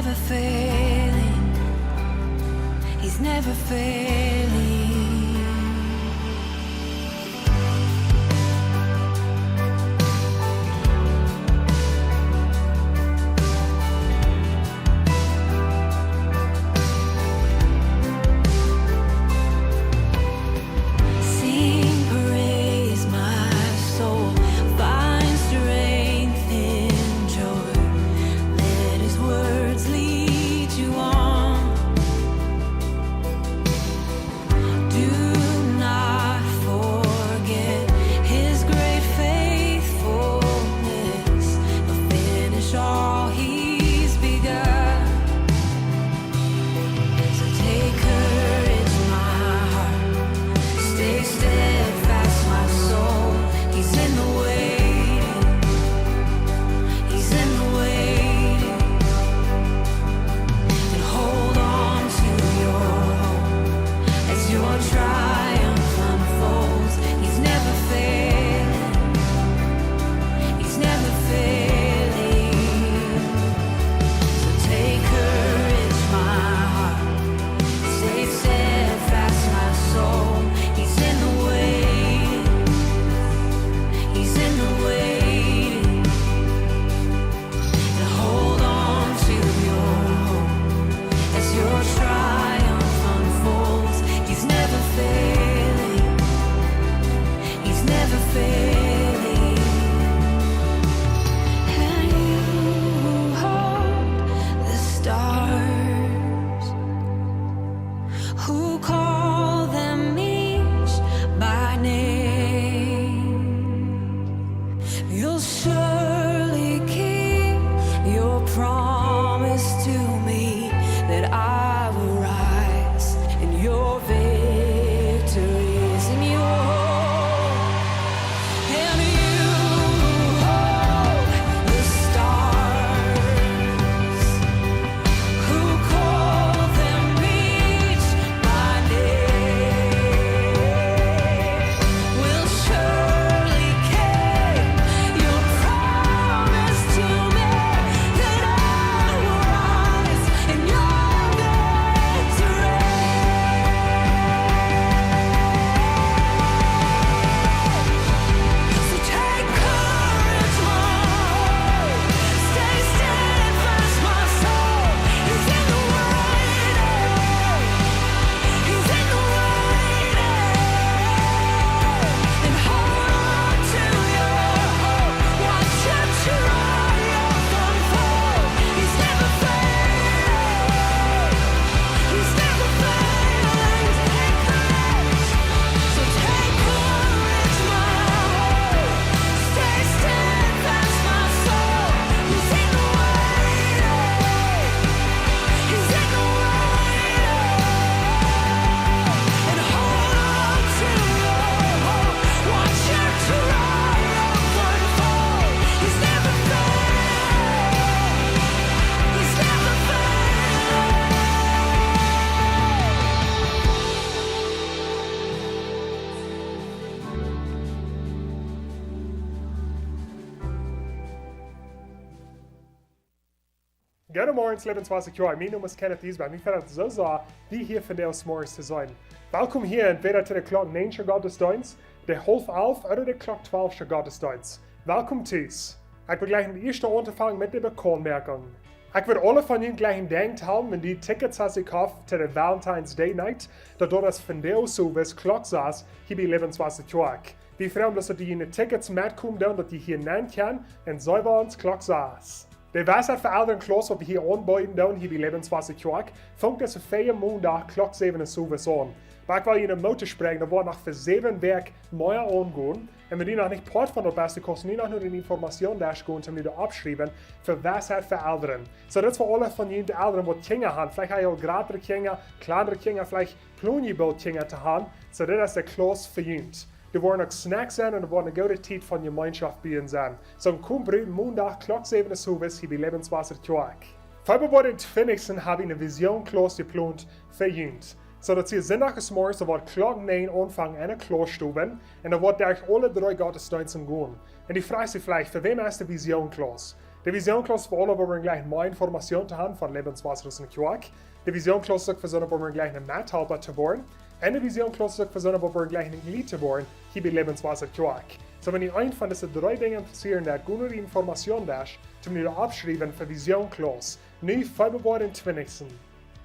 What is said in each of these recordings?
never failing. He's never failing. Goedemorgen, Lebenswasser. Mijn naam is Kenneth Diesbach. Ik vind het zo zaai die hier vandaag morgens te zijn. Welkom hier entweder zu der klok 9 Gottesdienst, der half 11 oder der klok 12 Gottesdienst. Welkom thuis. Ik wil gleich in de eerste aanvangen met de bekonmerking. Ik wil alle van jullie gleich gedenkt hebben, wenn die Tickets has gekauft zu der Valentine's Day Night, dat das vandaag zo was klok saß, hier bij Lebenswasser Tjork. Wir freuen uns, dass die Tickets mitkommen, dass die hier nennen können, und so bei uns klok saß. Der Wasser für alle Klos, was wir hier anbieten, hier bei Lebenswasser Tjork, fängt es auf 4 Montag klok 7 Uhr an. Maar ik wil je een motor spreken, dat wordt nog voor 7 werk meer aangaan. En we die nog niet part van de beste kosten, niet nog nur de informatie daar gaan, om die te opschrijven, voor wijsheid voor ouderen. Zo dat is voor alle van jullie de ouderen wat kinderen hebben. Vielleicht heb je al grotere kinderen, kleinere kinderen, vielleicht plonjebouw kinderen te hebben. Zo dat is de klas voor jullie. Er worden ook snacks zijn en er wordt een goede tijd van gemeenschap bij zijn. Zo kom bruid maandag klok 7 Uhr hier bij Lebenswasser Tjork. Februari 20 habe ich eine Vision-Klas geplant für Jugend. So dass ihr Sonntag morgens, da wird klok 9 anfangen in der Klasstube und da wird durch alle 3 Gottesdienste gehen. Und die fragt sich vielleicht, für wem ist die Vision-Klas? De Visionkloss voor alle, wo wir gleich mehr Informationen haben von Lebenswasser aus dem Quark. De Visionkloss für so, wo wir gleich eine Mathalber zu bohren. Und de Visionkloss für so, wo wir gleich ein Glied zu bohren, hier bei Lebenswasser Quark. So, wenn ihr ein von diesen 3 Dingen interessieren, der gute Information da ist, zum ihr abschreiben für Visionkloss. Nu Februar 20.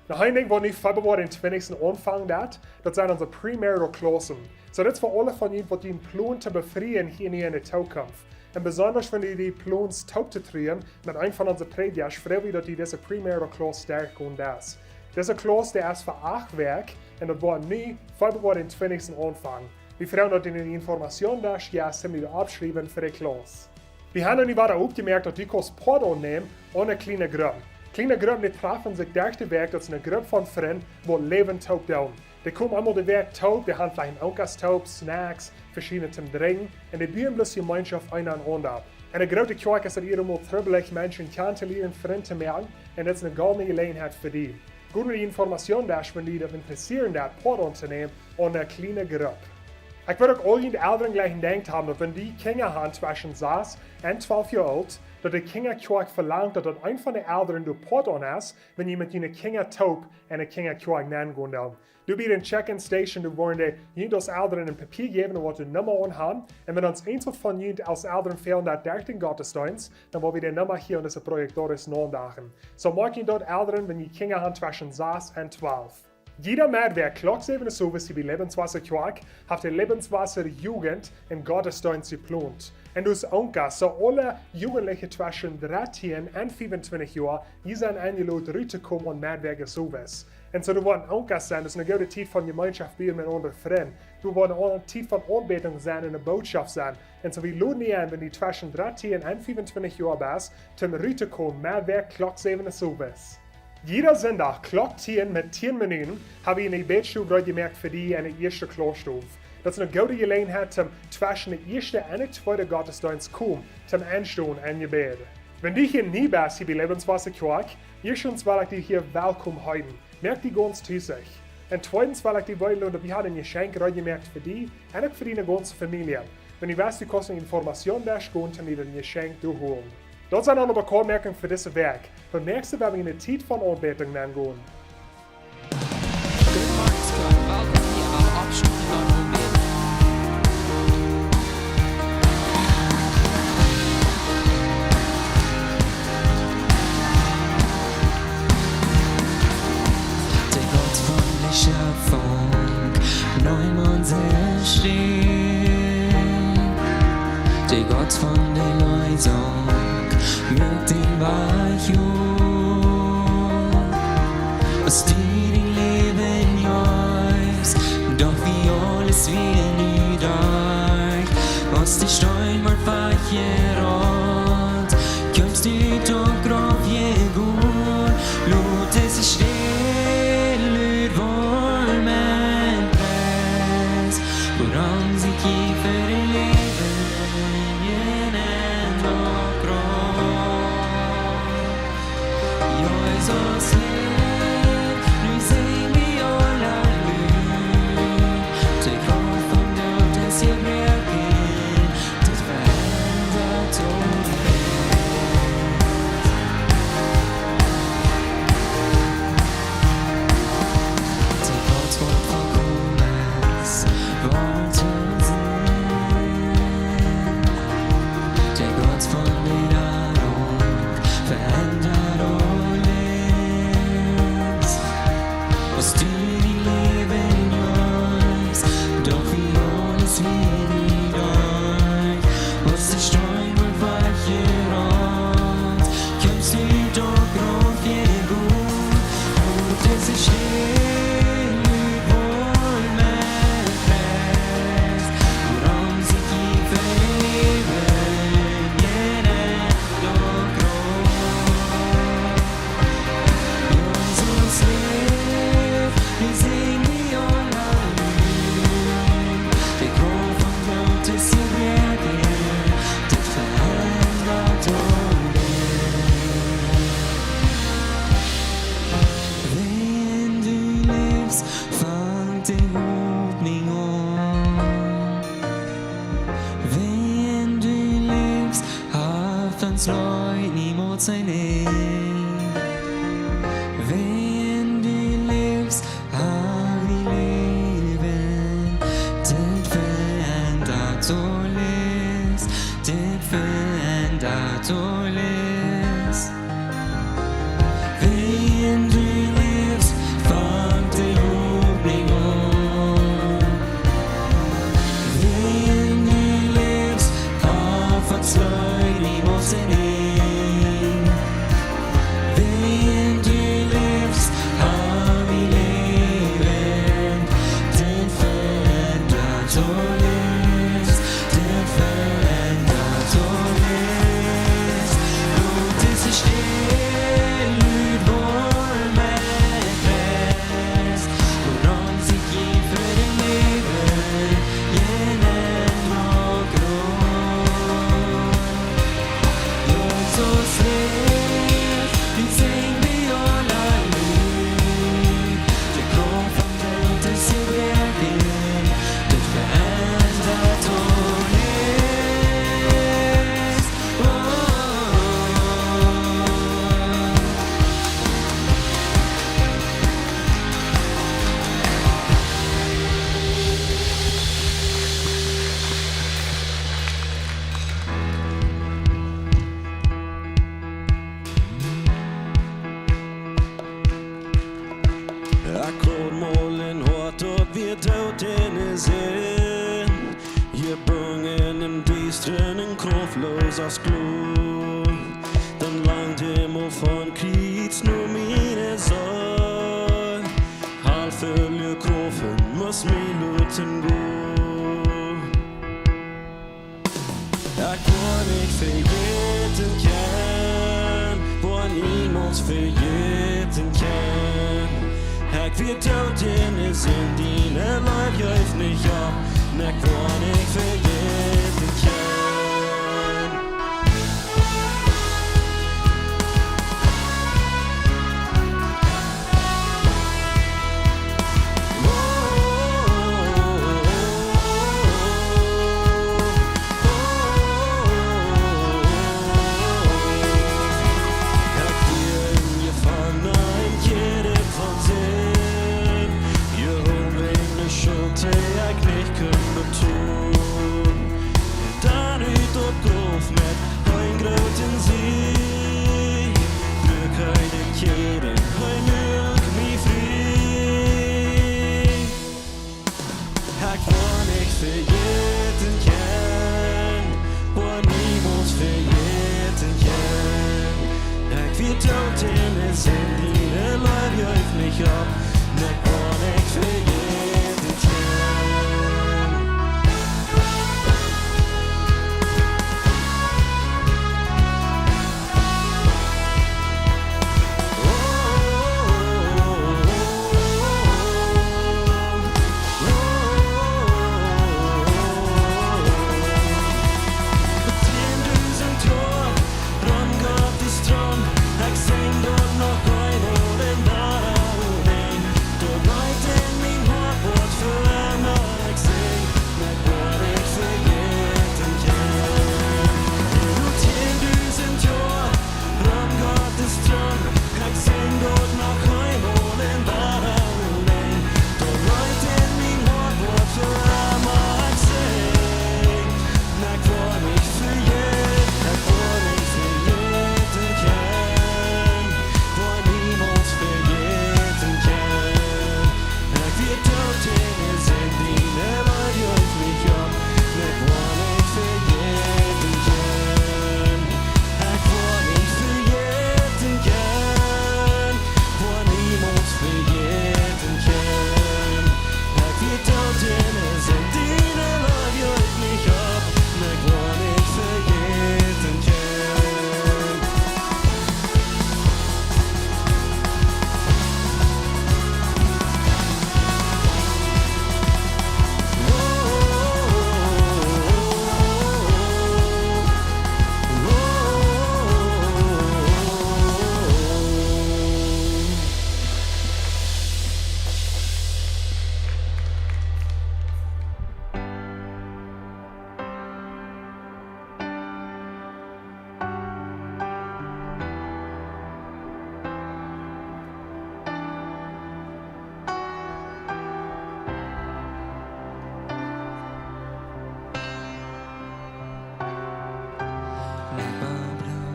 Nach ein Ding, wo nu Februar 20. anfangen hat, das sind unsere primäre Klassen. So, das ist für alle von ihnen, die den Plan zu befreien hier in der Zukunft. Und besonders wenn die Plans taub zu drehen, mit einem von unseren Predigern, freue ich, dass die diese primäre Klasse stärken und das. Diese Klasse, die ist für 8 Werk, und das war nu Februar 20. anfangen. Wir freuen uns, dass die Information da ist, ja, sind wir abschreiben für die Klasse. Wir haben noch weiter aufgemerkt, dass die Kurs Pardon nehmen ohne kleine Gruppe. Kleine Gruppen, die treffen sich durch den Weg, das ist eine Gruppe von Freunden, die Leben taub tun. Die kommen einmal den Weg taub, die haben vielleicht Ankerstaub, Snacks, verschiedene zum Trinken, und die bauen bloß die Gemeinschaft einander. Und die große Kirche ist irgendwo trübelig, Menschen kennenzulernen, Freunde zu machen, und das ist eine goldene Gelegenheit für die. Gute Information da ist, wenn die das interessieren, das Pardon zu nehmen ohne eine kleine Gruppe. Ich würde auch allen Eltern gleich gedacht haben, dass wenn die Kinder haben zwischen 6 und 12 Jahre alt, dass die Kinderkirche verlangt, dass ein von den Eltern du Pardon hast, wenn jemand eine Kinder taub und eine Kinderkirche nennen kann. Du bist in Check-in Station, du wollen die das Eltern ein Papier geben, wo die Nummer anhaben, und wenn uns einzeln von ihnen als Eltern fehlen, da durch den Gottesdienst, dann wollen wir die Nummer hier und das Projektores nachdachen. So mag ich dort Eltern, wenn die Kinder haben zwischen 6 und 12. Jeder Mann, der Klocksäbene Service wie Lebenswasser Quark, hat die Lebenswasser Jugend im Gottesdienst geplant. Und das Onkel, so alle Jugendliche zwischen 13 und 25 Jahren, die sind eingeladen, rüberzukommen und mitwirken Service. Und so, du wollen Onkel sein, das ist eine gute Zeit von Gemeinschaft mit anderen Freunden. Du wollen eine Zeit von Anbetung sein und eine Botschaft sein. Und so, wir laden dich ein, wenn du zwischen 13 und 25 Jahren bist, zum rüberzukommen, mitwirken Klocksäbene Service. Jeder Sonntag, Klock 10 mit 10 Minuten, habe ich eine Betstube gemerkt für die in der ersten Klassstufe. Das ist eine gute Gelegenheit, zum zwischen der ersten und der zweiten Gottesdienst kommen, zum Anstehen und Gebet. Wenn du hier nie bist, hier bei Lebenswasser Quark, erstens will ich dich hier willkommen heißen. Merk die ganz zu sich. Und zweitens will ich dich wollen, dass wir ein Geschenk gemerkt für dich und auch für deine ganze Familie. Wenn du weißt, du kannst eine Information da gehen, dann dir ein Geschenk durchholen. Das sind alle Bemerkungen für dieses Werk. Beim nächsten werden wir in eine Zeit von Anbetung gehen. Good morning, Scott. Welkom hier aan Option van Onbeeld. Der Gott von der Schöpfung, Neumond erschien. Der Gott von der Leisung, mit dem Weichung. Aus deinem Leben joist, doch wie alles wie niedrig. Aus der Stein mal vergerot, kommst du doch drauf je gut. Lot es still, wohl mein Preis, woran sie kiefer leben, jenen doch groß. Jesus lebt, nu sing vi alla lyd. Till kraft från dödens gebreken, till förändrat och till Gott vårt förkommes, vart till till Gott från dina råd, förändrar och leds. Och styr i leben görs, doch vi hålles vid idag. Och zerstreuen vår vacker kommst du doch drauf je gut. Och det är still vår med präst, woran sie kiefer leben, jenen doch groß. Jesus lebt, nu sing vi alla lyd. Det går från Gottes gebreken, till förändrat och Wenn du lebst, fang din hopning om. Wenn du lebst, haft hans lögn i Veien du livs, fang det hopning om. Veien du livs, avfallsløgn i mossen inn. Veien du livs, har vi leven. Den förändrat och livs, den förändrat och livs. Och det ser still ut vår mätväst. Och långsiktigt inför en lever, genom och grå. Jag så slätt, din säng behåller liv. Det kom från dig till sin vägen, det förändrat och livs. Akkordmålen hårt och vi tar tennis in. Ge bungen en dystren, en kroflösa sklo. Den langt hem och från krits nu mine så. Halv följer krofen, må smiluten gå. Akkord ikke forgeten kan, hvor Niemols forgeten kan. Hack wir Toten ist in dine Leib jäuf nicht ab, merk woran ich vergessen kann. Hack dir in gefangen ein Kette von Sinn, je hoeveel schuld jeg nicht kunne tun. Dan ut op golf met een grote zee, glück eine Kette, ein milk me free. Hack wann ich vergeten kann, wo Niemols vergeten kann. Hack wir Toten es in dine Leib jäuf nicht ab, merk wann ich vergeten kann.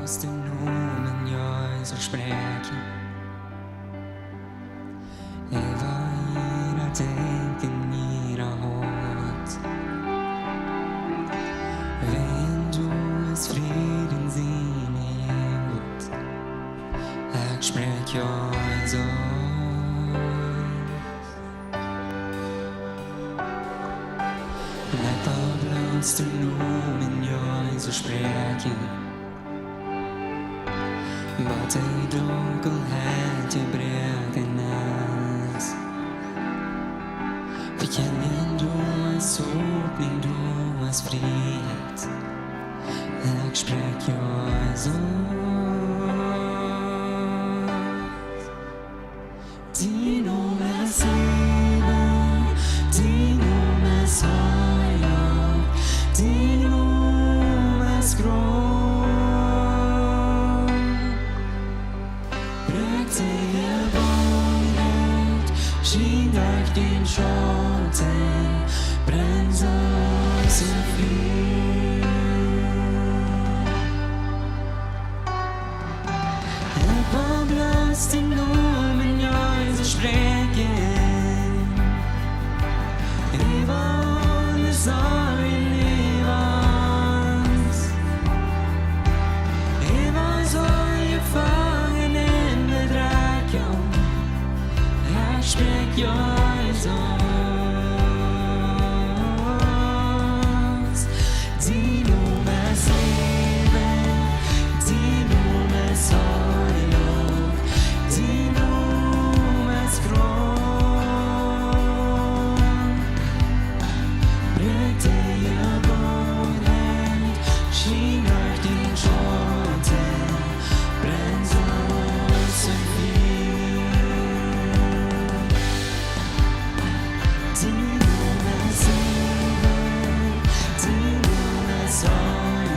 Aus den Nomen, ja, so sprechen. oss Lätt av blåsten men jag är så spreken Bara i dunkelhet jag breder näs För känner du såpning, du frihet Jag sprek jag så Dino med siven, Dino med sorg Dino med skrål Bröt dig vanligt Skindag din tjate Bränns av sin fyr Jag var blåst i men jag är så spreken I vanlig sorg livans I vanlig sorg fangen en med draken Här sprek jag I sås Dino med sleven Dino med sorg Dino med skrål Bröt dig av vanligt Skinar din tjate Bränns oss en fyr Dino med sleven Dino med sorg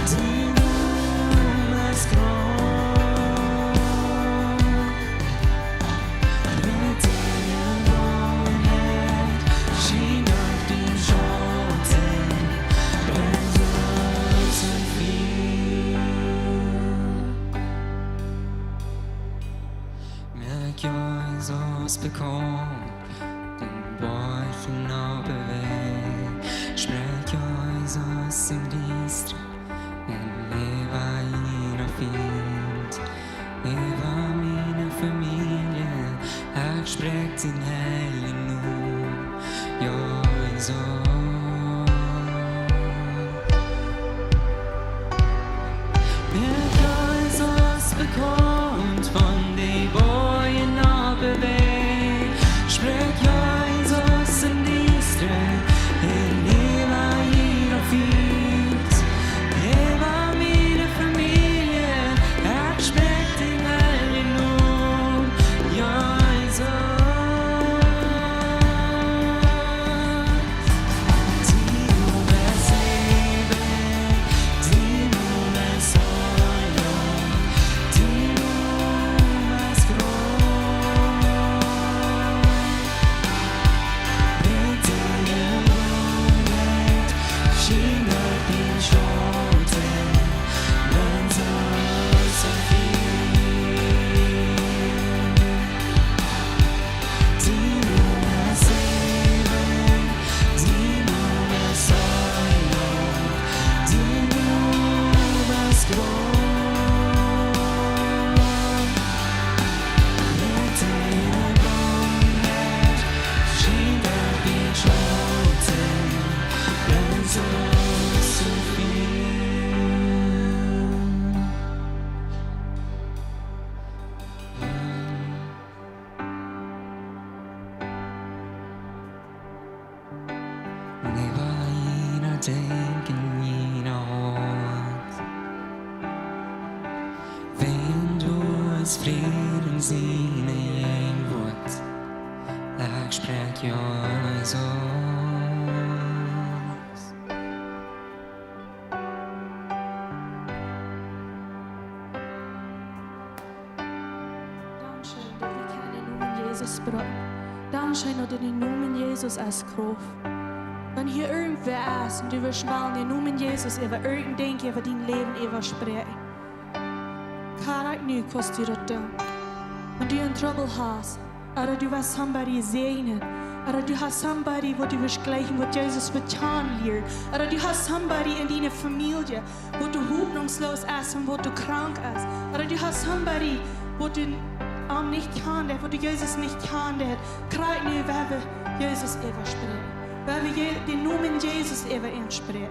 Dino med skrål Bröt dig av vanligt Skinar din tjate Bränns oss en fyr Merk jag är så spekon Barken av beväg Sprek jag är så som distra Men leva I något fint Leva mina familjer Jag sprek din helg nu Jag är så Merk jag är så spekont Från dig borgen av beväg Sprek jag I så som distra Leva I något fint Leva mina familjer Jag sprek din helg nu Jag är så Dino med sleven Dino med sorg Dino med skrål Bröt dig av vanligt Skinar din tjate Bränns oss en fyr Dino med sleven Dino med sorg Dino med skrål Bröt dig av vanligt Skinar din tjate Bränns oss en fyr Leva Ina tänken Ina hat Vänd oss freden sina gängvått Jag sprek jag så Dankeschön, dass wir keinen Namen Jesus brauchen. Dankeschön, dass du den Namen Jesus als Kraft. Wenn hier irgendwer ist und du willst mal den Namen Jesus über irgendein über dein Leben über sprechen. Kann ich nicht, was du das tun. Wenn du in Trouble hast, oder du willst somebody segnen, oder du hast somebody, wo du willst gleichen, was Jesus getan lehrt, oder du hast somebody in deiner Familie, wo du hoffnungslos ist und wo du krank ist, oder du hast somebody, wo du nicht kan det, wo du Jesus nicht kan det. Kraj nu över Jesus eva spray. Över din nomen Jesus eva en spray.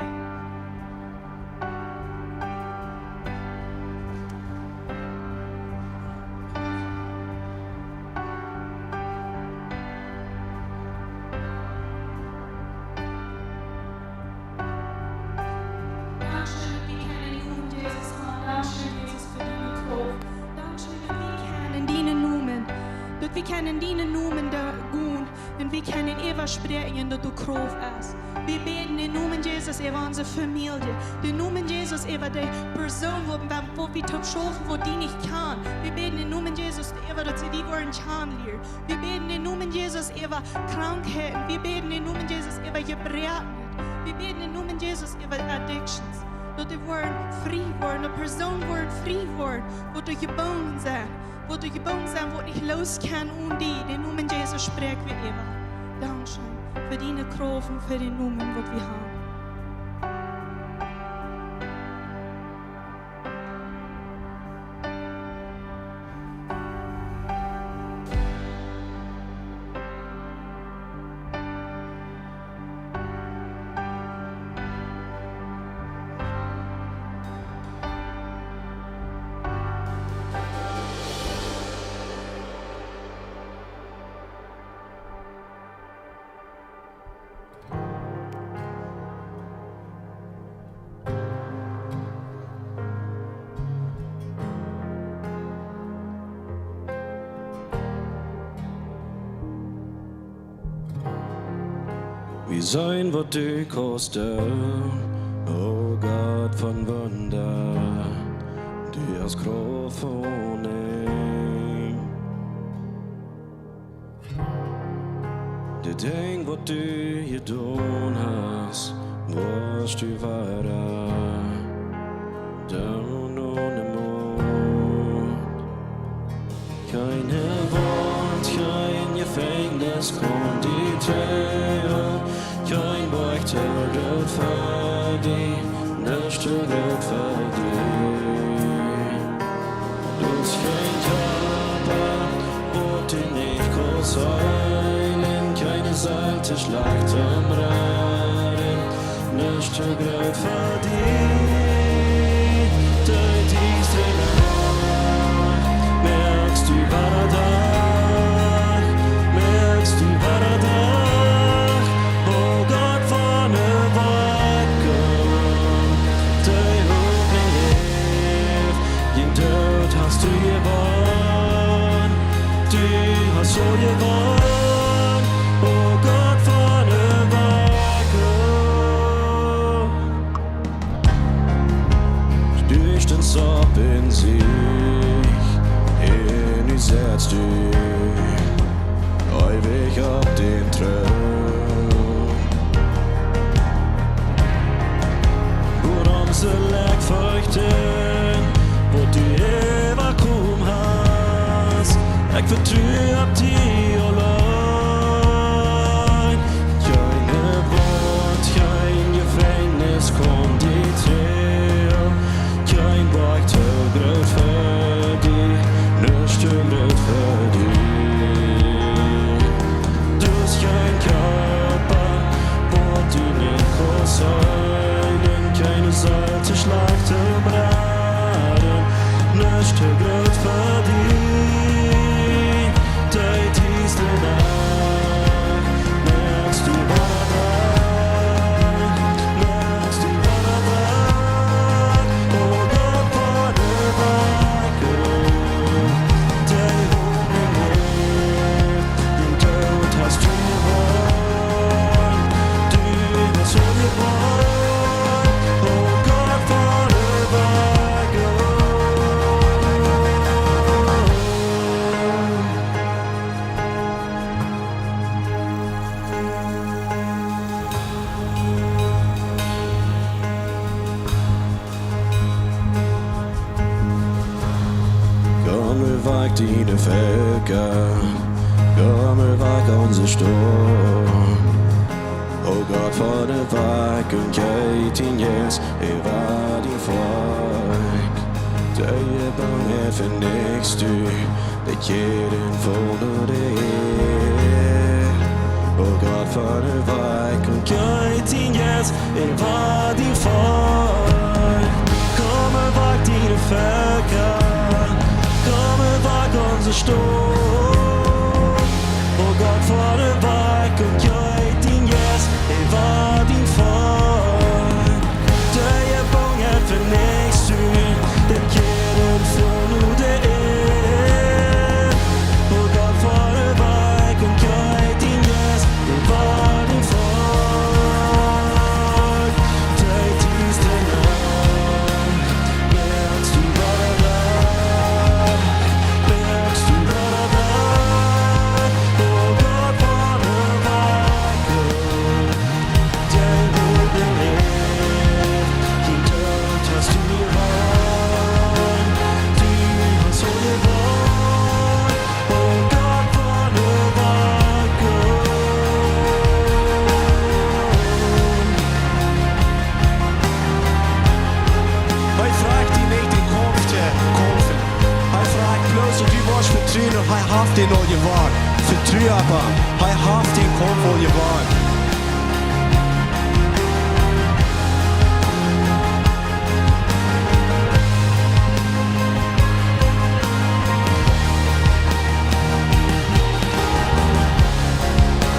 Vi kan en dina nomen där gon, men vi kan en eva sprägen där du krov är. Vi ber i nomen Jesus eva hans familj. Du nomen Jesus eva dig person vad vi tar själv vad din inte kan. Vi ber i nomen Jesus eva det till vår chanlier. Vi ber i nomen Jesus eva krankheten. Vi ber i nomen Jesus eva gebrätnet. Vi ber i nomen Jesus eva addictions. Då det var en frivård, en person var en frivård, vad du gebon är. Wat du gebogen sein, wo ich los kann und die, den Namen Jesus spreek wir Eva. Dankeschön für deine Kraft und für den Namen, was wir haben. Vi sein, wat du koster, o Gott von Wunder, du hast Kraft von ihm. Det Ding, wat du getan hast, wirst du vara, down ohne Mord. Keine Wort, kein Gefängnis kann die Träger. Kein Berg röd för dig, nästa röd för dig. Du ska inte bort in nicht korseilen, keine Seite schlagt am Raden, nästa röd för dig. Dein tiefste Nacht, merkst du bara da, merkst du bara da. Hast du gewonnen, du hast so gewonnen, oh Gott von der Waage. Stüchtens ab in sich, in uns setzt du, ewig ab den Thron. Worum sie lag feuchten, wo du Eva kom hast, ich vertrue ab dir allein. Keine Wort, kein Gefängnis kommt dir her, kein Berg zu groß für dich, nicht zu groß für dich. Du hast kein Körper, wo du nicht kannst sein, keine Seite schlagt im Raden. Nicht zu groß für dich, dein tiefste Nacht, merkst du bara da, merkst du bara da, oh Gott von der Waage, dein Hoffnung lebt, den Tod hast du gewonnen, du hast so gewonnen, oh Gott von der Waage. Weg dine Völker, komm weg unsere Sturm. Oh Gott, vor der Weg und geht ihn jetzt, war die Volk. Det är bange för näst du, det ger en våld och det är. Och Gud för det verk och gör din gäst, är vad din far. Kommer vart dina fögar, kommer vart unser stor. Och Gud för det verk och gör din gäst, är vad din far. Det är bange för näst du, det ger en från och det är. Och Gud för det verk och gör din gäst, är vad din far. Dig till strängar, lägst du bara där, lägst du bara där. Och Gud för det verk, dig vill belev, din död tas du i vår. Du har så det var, och Gud för det verk. Hij vraagt die niet in komfte, komfen. Hij vraagt bloos dat u was vertrouwen en hij haft in al je waar. Vertrouw op hem, hij haft in komf al je waar.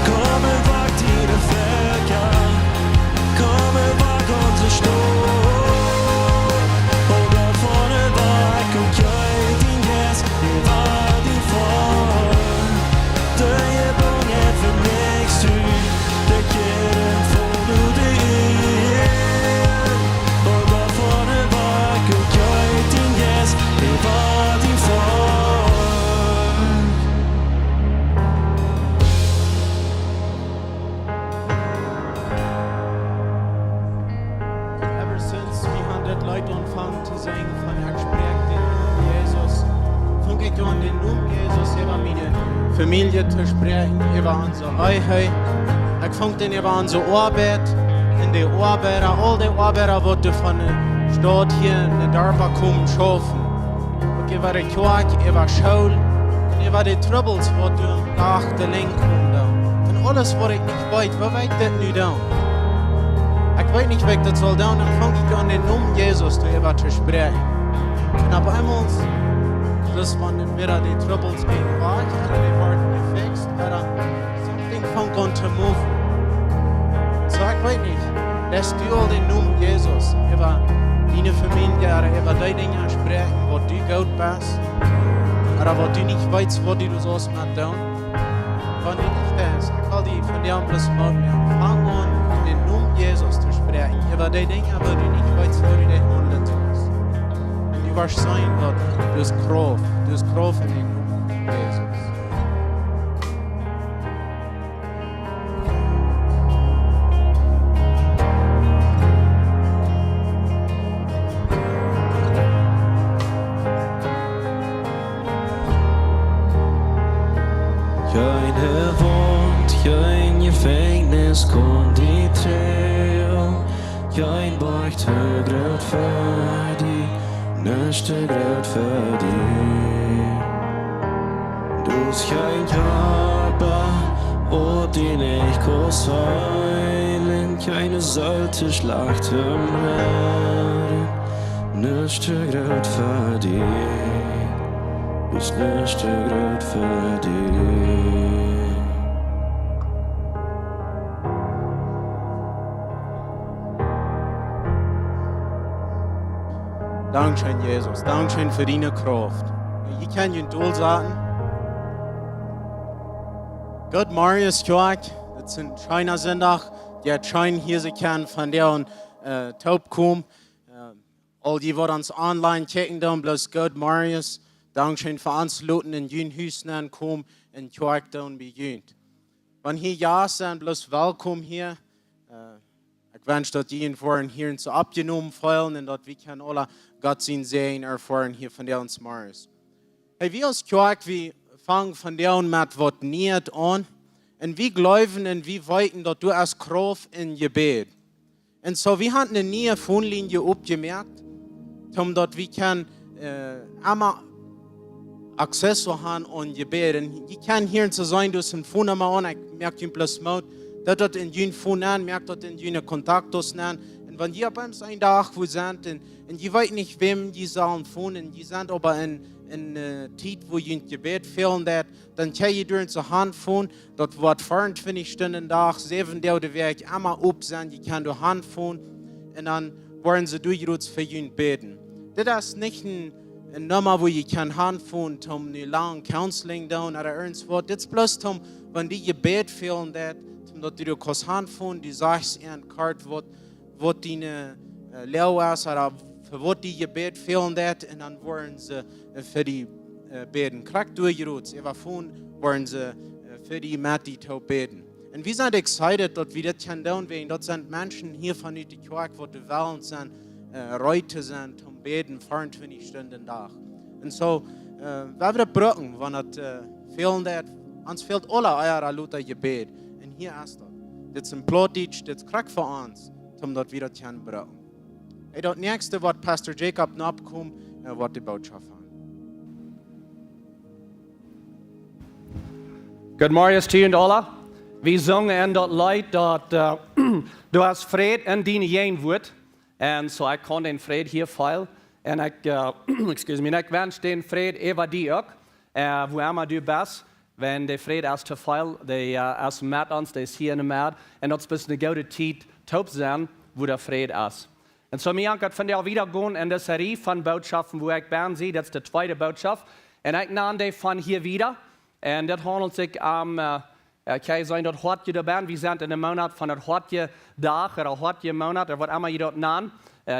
Kom en wacht hier de verker, kom en wacht onze stoel. Och Gud för det verk och gör din gäst, är vad din far. Det är bange för näst du, det ger en från och det är. Och Gud för det verk och gör din gäst, är vad din far. Ever since vi har det Leute anfangen zu singen von der Gespräch Jesus, fang ich an den Namen Jesus über meine Familie zu sprechen, über unsere Einheit. Ich fang den über unsere Arbeit, in die Arbeiter, all die Arbeiter, die von der Stadt hier in der Dörfer kommen, schaffen. Ich über die Kirche, über Schule, und über die Troubles, die du nach der Link kommen. Und alles, was ich nicht weiß, wo weiß das nicht da? Ich weiß nicht, wie das soll da, dann fange ich an, den Namen Jesus darüber zu sprechen. Und auf einmal, das waren dann wieder die Troubles gegen Gott, oder die werden gefixt, oder something fängt an zu move. So, ich weiß nicht, lässt du all den Namen Jesus über deine Familie, oder über die Dinge sprechen, wo du gut bist, oder wo du nicht weißt, wo du sollst mit tun. Wenn du nicht das, ich will die von dir bloß mal mehr. Fang an, den Namen Jesus zu sprechen, über die Dinge, wo du nicht weißt, wo du dich handeln tust. Und du wirst sein, Gott, du hast Kraft in den Namen Jesus. Keine Wand, kein Gefängnis konditrär. Kein Beugt högre för dig, nästa gröt för dig. Du ska kein Körper och din äckossäulen, keine sollte Schlacht im Rennen, nästa gröt för dig. Bis nästa gröt för dig. Dankeschön, Jesus. Dankeschön für deine Kraft. Ich kann dir Dull sagen. Gott, Marius, Joak, das sind Scheiner Sonntag, die scheinen hier sie kennen von der und taub kommen. All die, die uns online checken, dann bloß Gott, Marius. Dankeschön für uns Leuten in jün Hüsnen kommen und Joak dann begünnt. Wenn hier ja sind, bloß willkommen hier. Ich wünsche, dass die vorhin hier so abgenommen fühlen und dass wir können alle Gott sehen erfahren hier von der uns Marius. Hey, wir als Kirche, wir fangen von der und mit was nicht an und wir glauben und wir weiten, dass du als Kraft in Gebet. Und so, wir haben eine neue Fundlinie abgemerkt, dass wir können einmal Access zu haben und gebeten. Ich kann hier zu sein, du sind von einmal an, ich merke ihn plus Mut, dass in jenen von an, merkt dort in jenen Kontaktos an. Und wenn die bei uns ein Tag wo sind, und die weiß nicht, wem die sollen von, und die sind aber in Zeit, wo ihr Gebet fehlen, dann kann ihr durch zur Hand von, dort wird 24 Stunden Tag, 7 Tage Werk, einmal up sein, die kann durch Hand von, und dann wollen sie durch für ihn beten. Das ist nicht eine Nummer, wo ihr kann Hand von, um eine lange Counseling down oder irgendwas. Das ist bloß, wenn die Gebet fehlen, dass du kannst Hand von, die sagst ihnen, was deine Lehre ist, oder für was die Gebet fehlen, und dann wollen sie für die beten. Kriegt durchgerutscht, von wollen sie für die Matti beten. Und wir sind excited, dass wir das können tun werden. Dort sind Menschen hier von der Kirche, die wollen sind, Leute sind, um beten 24 Stunden Tag. Und so, wir werden brücken, wenn das fehlen, uns fehlt alle eure Luther Gebet. Und hier ist das. Das ist ein Plotdeutsch, das kriegt für uns, um das wieder zu brücken. Und das nächste, was Pastor Jacob noch abkommt, wird die Botschaft haben. Good morning to you and all. Wir singen in dat Lied dat du hast Fried in deine Jeenwoord. En so ik kon den Fried hier feilen. En ik, excuse me, ik wens den Fried over die ook. Wo immer du bist, wenn der Fried ist zu viel, der ist mit uns, der ist hier in der März. Und das ist eine gute Zeit, taub sein, wo der Fried ist. Und so mir kann von der wieder gehen in der Serie von Botschaften, wo ich bin, sehe, das ist die zweite Botschaft. Und ich nenne die von hier wieder. Und das handelt sich am, kann sein, das Hortje da bin. Wir sind in einem Monat von der Hortje Tag oder Hortje Monat, oder was immer ihr dort nennt.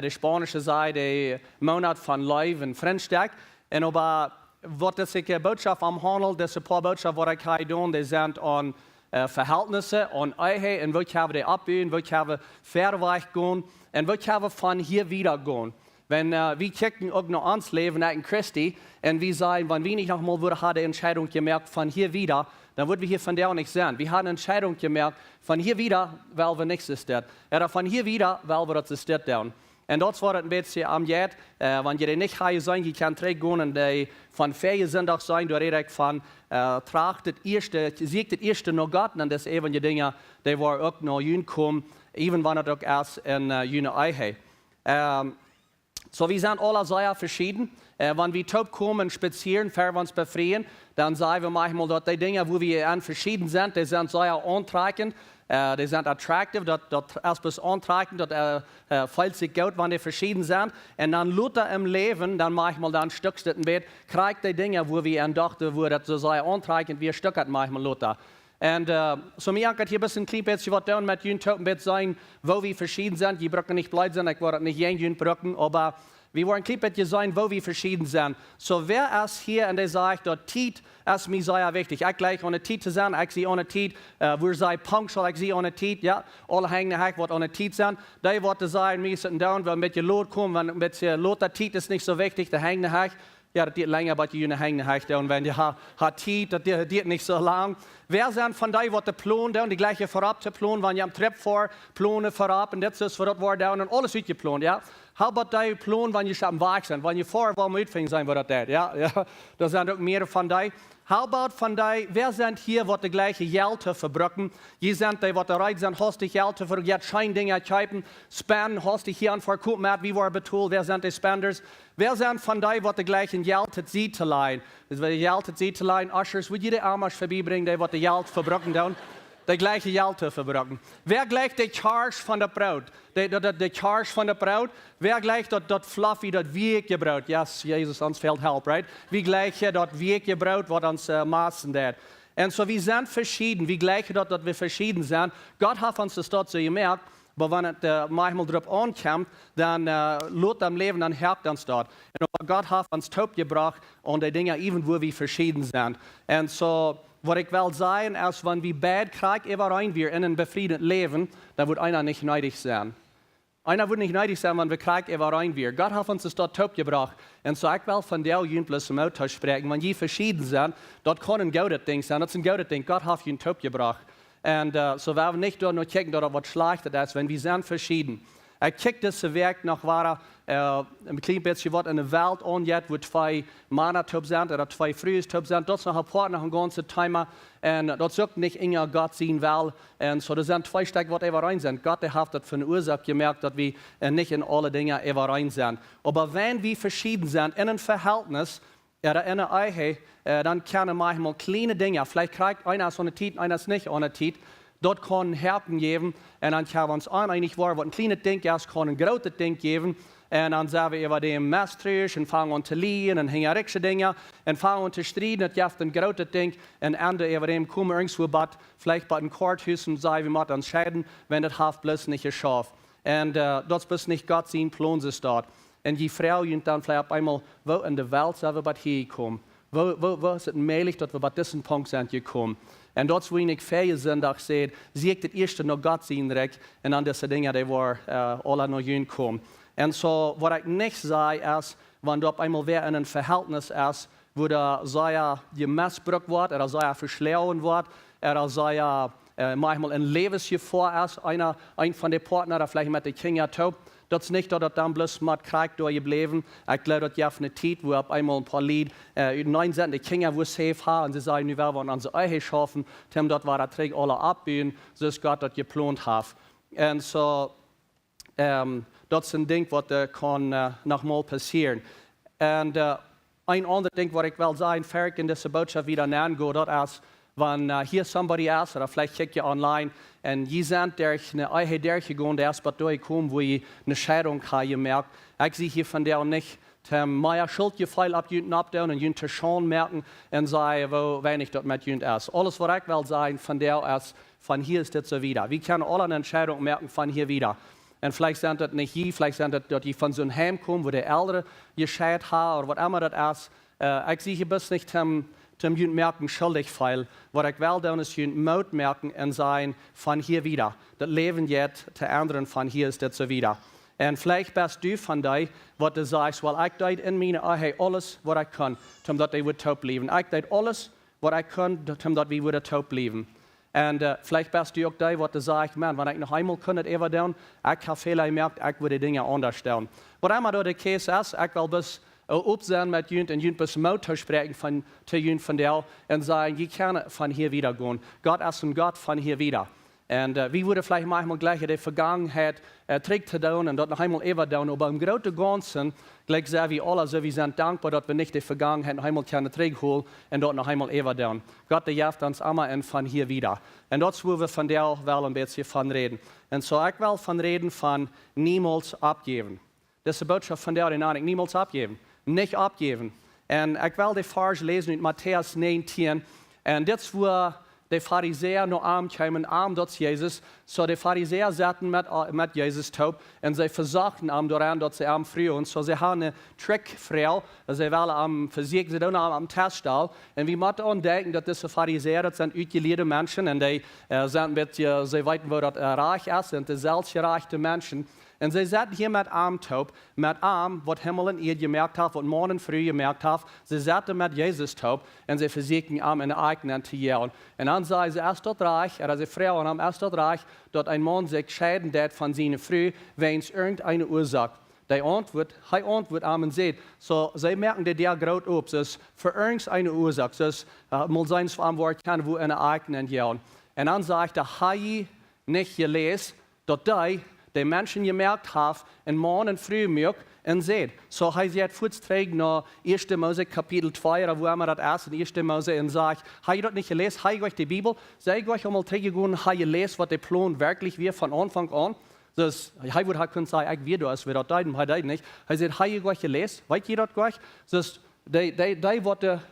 Die spanische Seite, der Monat von Live und Freundstag. Und aber, was das sich Botschaft am handelt, das ist ein paar Botschaften, die ich hier tun, die sind an Verhältnisse, an Ehe, und wo ich habe die abbauen, wo ich habe Fairweg gehen, und wo ich habe von hier wieder gehen. Wenn wir kicken auch noch ans Leben in Christi, und wir sagen, wenn wir nicht nochmal würde, hat die Entscheidung gemerkt, von hier wieder, dann würden wir hier von der nicht sein. Wir haben eine Entscheidung gemerkt, von hier wieder, weil wir nichts ist. Oder von hier wieder, weil wir das ist. Und dort war es ein bisschen am Jet, wenn ihr nicht hier sein, ihr könnt gehen und die von Ferien sind auch sein, du redest von tracht das erste, siegt das erste noch Gott, und das eben die Dinge, die war auch noch jün kommen, even wenn es auch erst in jüne Ehe. So, wir sind alle sehr verschieden. Wenn wir taub kommen, spazieren, für uns befreien, dann sagen wir manchmal, dass die Dinge, wo wir verschieden sind, die sind sehr antreibend. Die sind attraktiv, das ist bis antreibend, das fällt sich gut, wenn die verschieden sind. Und dann Luther im Leben, dann manchmal dann stückst du ein Bett, kriegt die Dinge, wo wir dachten, wo das so sehr antreibend, wir stückt manchmal Luther. Und so mir hat hier ein bisschen klein bisschen was tun mit jenen Totenbett sein, wo wir verschieden sind. Die brücken nicht bleiben sein, ich wollte nicht jeden brücken, aber wir wollen klein bisschen sein, wo wir verschieden sind. So wer ist hier und der sagt, dort Tiet ist mir sehr wichtig. Ich gleich ohne Tiet zu sein, ich sehe ohne Tiet, wir sind punctual, ich sehe ohne Tiet, ja. Alle hängen nach, was ohne Tiet sind. Die wollen sagen, wir sind down, weil mit der Lot kommen, wenn mit der Lot der Tiet ist nicht so wichtig, der hängt nach. Ja, das geht länger, aber die hängen nach, und wenn die hat Tiet, das geht nicht so lang. Wer sind von da, was der Plan da und die gleiche vorab zu planen, wenn ihr am Trepp vor, Plane vorab und das ist vor dort war da und alles wird geplant, ja. How about die Plan, wenn ihr schon am Weg sind, wenn ihr vorher war mitfängt sein, was das ja, ja. Da sind auch mehr von da. How about von da, wer sind hier, was die gleiche Geld verbrücken? Je sind die, was da rein sind, hast die Geld für jetzt Scheindinge kaufen, Spenden, hast die hier an verkaufen, wie war betont, wer sind die Spenders? Wer sind von da, was die gleichen Geld hat sie zu leihen? Das wird die Geld hat sie zu leihen, Ushers, würde jeder Armasch vorbeibringen, die, was die Geld verbrücken tun? Die gleiche Geld verbrücken. Wer gleicht die Charge von der Braut? Die Charge von der Braut. Wer gleicht dort fluffy, dort wiege Braut? Yes, Jesus, uns fehlt Help, right? Wie gleiche dort wiege Braut, was uns maßen dat. Und so, wir sind verschieden. Wie gleiche dort wir verschieden sind. Gott hat uns das dort so gemerkt. Aber wenn es manchmal drauf ankommt, dann lädt am Leben, dann hört uns dort. Und Gott hat uns taub gebracht und die Dinge, even wo wir verschieden sind. Und so, was ich will sagen, ist, wenn wir bad Krieg rein wir in ein befriedetes Leben, dann wird einer nicht neidig sein. Einer wird nicht neidig sein, wenn wir Krieg rein wir. Gott hat uns das dort taub gebracht. Und so, ich will von der Jugendlichen im Auto sprechen. Wenn die verschieden sind, dort kann ein gutes Ding sein. Das ist ein gutes Ding. Gott hat ihn taub gebracht. Und so werden wir nicht nur checken, dass was schlecht ist, wenn wir sind verschieden. Ik kijk deze werk nog waar een klein beetje wat in de wereld onjet, wo 2 Männer top zijn, oder 2 Vrouwen top zijn. Dat is nog een paar nog een ganze Timer. En dat is ook niet in Gott zien wel. En so, er zijn 2 Stück, wat even rein zijn. Gott heeft dat van Ursache gemerkt, dat we nicht in alle Dinge even rein zijn. Aber wenn wir verschieden sind in een Verhältnis, oder in der Ehe, dann können manchmal kleine Dinge, vielleicht kriegt einer so eine Zeit, einer nicht eine Zeit, dort kann helfen geben, und dann können wir uns einig werden, was ein kleines Ding ist, kann ein großes Ding geben, und dann sagen wir über dem Mästrisch und fangen an zu liegen und hingerische Dinge, und fangen an zu streiten, und gibt ein großes Ding, und Ende über dem kommen irgendwo bad, vielleicht bei einem Courthouse und sagen, wir müssen uns scheiden, wenn das Haft bloß nicht geschafft. Und das ist nicht Gott sein Plan ist dort. Und die Frau und dann vielleicht auf einmal, wo in der Welt sind wir bei hier gekommen? Wo ist es möglich, dass wir bei diesem Punkt sind gekommen? Und dort, wo ich nicht fähig sind, ich sehe, sie das erste noch Gott sein Recht, und dann diese Dinge, die wir alle noch hinkommen. Und so, was ich nicht sage, ist, wenn du auf einmal wer in einem Verhältnis ist, wo der sei gemissbraucht wird, oder sei verschlauen wird, oder sei manchmal ein Lebensgefahr ist, ein von den Partnern, oder vielleicht mit den Kindern taub. Dat is niet dat het dan bloß met krijgt door je leven. Ik geloof dat je hebt een tijd wo op eenmaal een paar lied neun zijn de kinderen wo safe haben en ze zeggen nu wel we onze eigen schaffen, tim dat we dat terug alle abbieden, zoals God dat geplant heeft. En zo, dat is een ding wat kan nogmaals passeren. En een ander ding wat ik wil zeggen, verder in deze boodschap wieder naangaan, dat is, wenn hier somebody ist, oder vielleicht kijk je online, und je sind durch eine eigen durchgegangen, der ist bei durchgekommen, wo je eine Scheidung habe gemerkt. Ich sehe hier von der nicht, meine Schuldgefühl abdown und jünt schon merken und sagen, wo wenig dort mit jünt ist. Alles, was ich will sagen, von der ist, von hier ist das so wieder. Wir können alle eine Entscheidung merken, von hier wieder. Und vielleicht sind das nicht je, vielleicht sind das, dass die von so einem Heim kommen, wo der Ältere gescheid hat, oder was immer das ist. Ich sehe hier bis nicht, zum jünt merken schuldig feil. Was ich will, dann ist jünt Mut merken und sein, von hier wieder. Das Leben jetzt, der anderen von hier ist das so wieder. Und vielleicht bist du von dir, was du sagst, weil ich deed in mir, alles, was ich kann, um dass ich taub leben. Ich deed alles, was ich kann, um dass wir taub leben. Und vielleicht bist du auch da, was du sagst, man, wenn ich noch einmal könnte, ich habe Fehler gemerkt, ich würde Dinge anders stellen. Was immer da der Case ist, ich will bis opstaan met jullie en jullie bis Mut sprechen von jullie von der und sagen, je kann von hier wieder gehen. Gott ist ein Gott von hier wieder. Und wir würden vielleicht manchmal gleich in der Vergangenheit trägt zu tun und dort noch einmal ever tun, aber im Großen und Ganzen, gleich sagen wir alle, so wir sind dankbar, dass wir nicht die Vergangenheit noch einmal zurückholen und dort noch einmal ever tun. Gott, der hilft uns immer und von hier wieder. Und dort wo wir von der auch wel ein bisschen von reden. Und so ich will von reden von niemals abgeben. Das ist die Botschaft von der, den ich niemals abgeben. Nicht abgeben. Und ich will die Vers lesen in Matthäus 19. Und das, wo die Pharisäer noch arm kamen, arm dort Jesus, so die Pharisäer saßen mit Jesus taub und sie versagten am daran, dass sie arm früh und so sie haben eine Trickfrau, sie wollen am versiegen, sie am Teststall und wir müssen auch denken, dass diese Pharisäer, das sind utilierte Menschen und die sind mit, sie wissen, wo das reich ist, und die selbstgereichte Menschen. Und sie saßen hier mit Arm taub, mit Arm, was Himmel und Erde gemerkt hat, was morgen früh gemerkt hat. Sie saßen mit Jesus taub und sie versuchten Arm in der eigenen zu jähren. Und dann sagen sie erst dort reich, oder sie Frauen haben erst dort reich, dort ein Mann sich scheiden wird von seiner Frau, wegen irgendeine Ursache. Die Antwort Amen seht. So, sie merken, dass der groß ob, es ist für irgendeine Ursache, es ist, mal sein Wort kann, wo in der eigenen jähren. Und dann sagt er, habe ich nicht gelesen, dass die Menschen gemerkt haben, in morgen früh merkt und seht. So heißt jetzt Fußträger nach 1. Mose Kapitel 2, oder wo immer das ist, in 1. Mose, und sagt, habt ihr das nicht gelesen? Habt ihr euch die Bibel? Seid ihr euch einmal zurückgegangen, habt ihr gelesen, was der Plan wirklich wird von Anfang an? Das, ich würde können sagen, ich will das, wir das deuten, ich nicht. Er sagt, habt ihr euch gelesen? Weißt ihr das gleich? Das,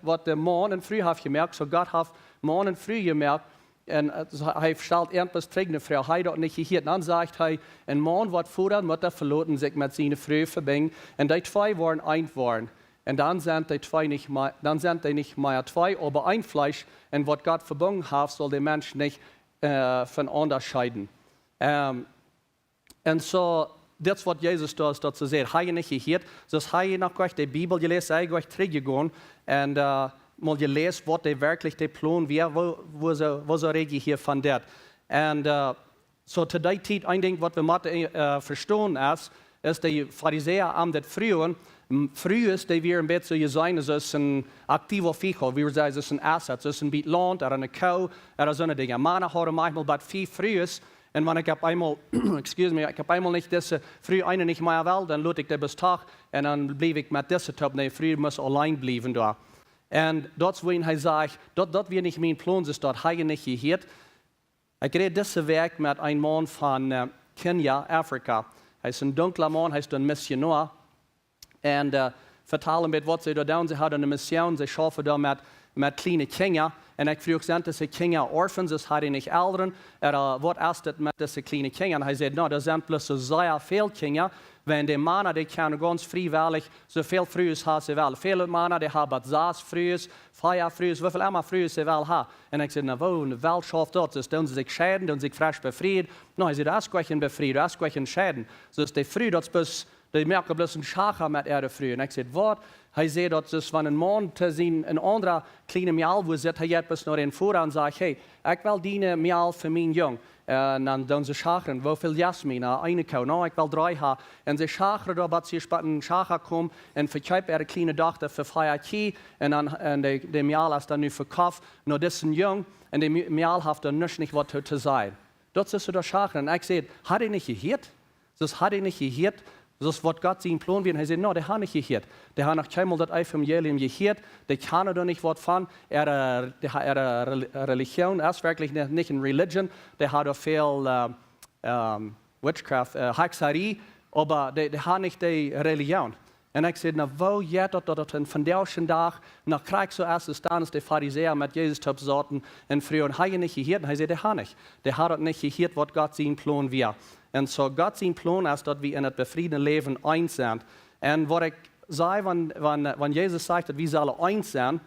was der morgen früh hat gemerkt, so Gott hat morgen früh gemerkt, und er stellt irgendwas trägt eine Frau, er dort nicht hier. Dann sagt er, ein Mann wird vorher mit der Verloten sich mit seiner Frau verbinden. Und die zwei waren ein waren. Und dann sind die zwei nicht mehr zwei, aber ein Fleisch. Und was Gott verbunden hat, soll der Mensch nicht voneinander scheiden. Und so, das, was Jesus dazu sagt, habe ich nicht gehört. Das habe ich noch gleich die Bibel gelesen, habe ich gleich zurückgegangen. Und mal gelesen, was wirklich der Plan wäre, wo so rede ich hier von der. Und So zu der Zeit, ein Ding, was wir müssen verstehen ist die Pharisäer am das früher ist, die wir ein bisschen sein, es ist ein aktiver Fichel, wir sagen, es ist ein Asset, es ist ein bisschen Land, oder eine Kuh, oder so eine Dinge. Männer haben manchmal was viel frühes, und wenn ich einmal, ich habe einmal nicht diese früh eine nicht mehr will, dann lade ich das bis Tag, und dann bleibe ich mit dieser Top, nee, früh muss allein bleiben da. Und dort, wo er sagt, dort wir nicht mein Plan ist, dort habe ich nicht gehört. Ich rede diese Werk mit einem Mann von Kenia, Afrika. Er ist ein dunkler Mann, er ist ein Missionar. Und vertellen mit, was sie da tun. Sie haben eine Mission, sie arbeiten da mit kleinen Kindern. Und ich frage, sind diese Kinder Orphans, das haben nicht Eltern? Oder was ist das mit diesen kleinen Kindern? Er sagt, no, das sind bloß so sehr viele Kinder. Wenn die Männer, die können ganz freiwillig so viel Frühes haben, sie wollen. Viele Männer, die haben 6 Frühes, 5 Frühes, wie viel immer Frühes sie wollen haben. Und ich sage, na wo, in der Welt schafft das? Das tun sie sich schäden, tun sich frisch befrieden. No, ich sage, das ist kein Befrieden, das ist kein Schäden. So ist die Früh, das bis, die merken bloß ein Schacher mit ihrer Früh. Und ich sage, was? Er sagt, das ist, wenn ein Mann zu sehen, ein anderer kleiner Mial, wo sitzt, er jetzt bis nach den Vorder und sagt, hey, ich will diese Mial für meinen Jungen. Und dann tun sie schachern, wie viel Jasmin? Eine Kuh, no, ich will 3 haben. Und sie schachern da, bis sie später in Schacher kommen und verkaufen ihre kleine Tochter für 5 Kilo. Und dann, der Mial ist dann nicht verkauft. Nur das ist ein Jung, und der Mial hat dann nicht was zu sein. Das ist so der Schachern. Und ich sage, hat er nicht gehört? Das hat er nicht gehört. Das ist, was Gott sein Plan wird. Und er sagt, no, der hat nicht gehört. Der hat noch keinmal das Evangelium gehört. Der kann da nicht was von. Er Religion ist wirklich nicht eine Religion. Der hat auch viel Witchcraft, Hexerei, aber der hat nicht die Religion. Und ich sage, na, wo jetzt dat von der Tag nach Krieg so erst ist, dann ist der Pharisäer mit Jesus sorten und früher und hat nicht gehört. Und er sagt, der hat nicht. Der hat nicht gehört, was Gott sein Plan wird. Und so Gott sein Plan ist, dass wir in das befriedene Leben eins sind. Und was ich sage, wenn Jesus sagt, dass wir sollen eins sind,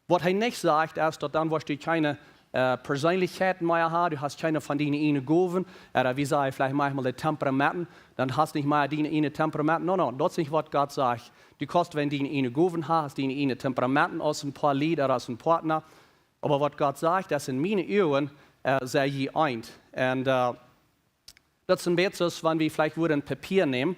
was er nicht sagt, ist, dass dann wirst du keine Persönlichkeiten mehr haben, du hast keine von denen Gaben, oder wie sage ich vielleicht manchmal die Temperamenten, dann hast du nicht mehr die Temperamenten. No, das ist nicht, was Gott sagt. Du kannst, wenn du eine Gaben hast, die Temperamenten aus ein paar Lieder, aus einem Partner. Aber was Gott sagt, das in meinen Augen sei je eint. Und das ist ein bisschen, wenn wir vielleicht würden Papier nehmen,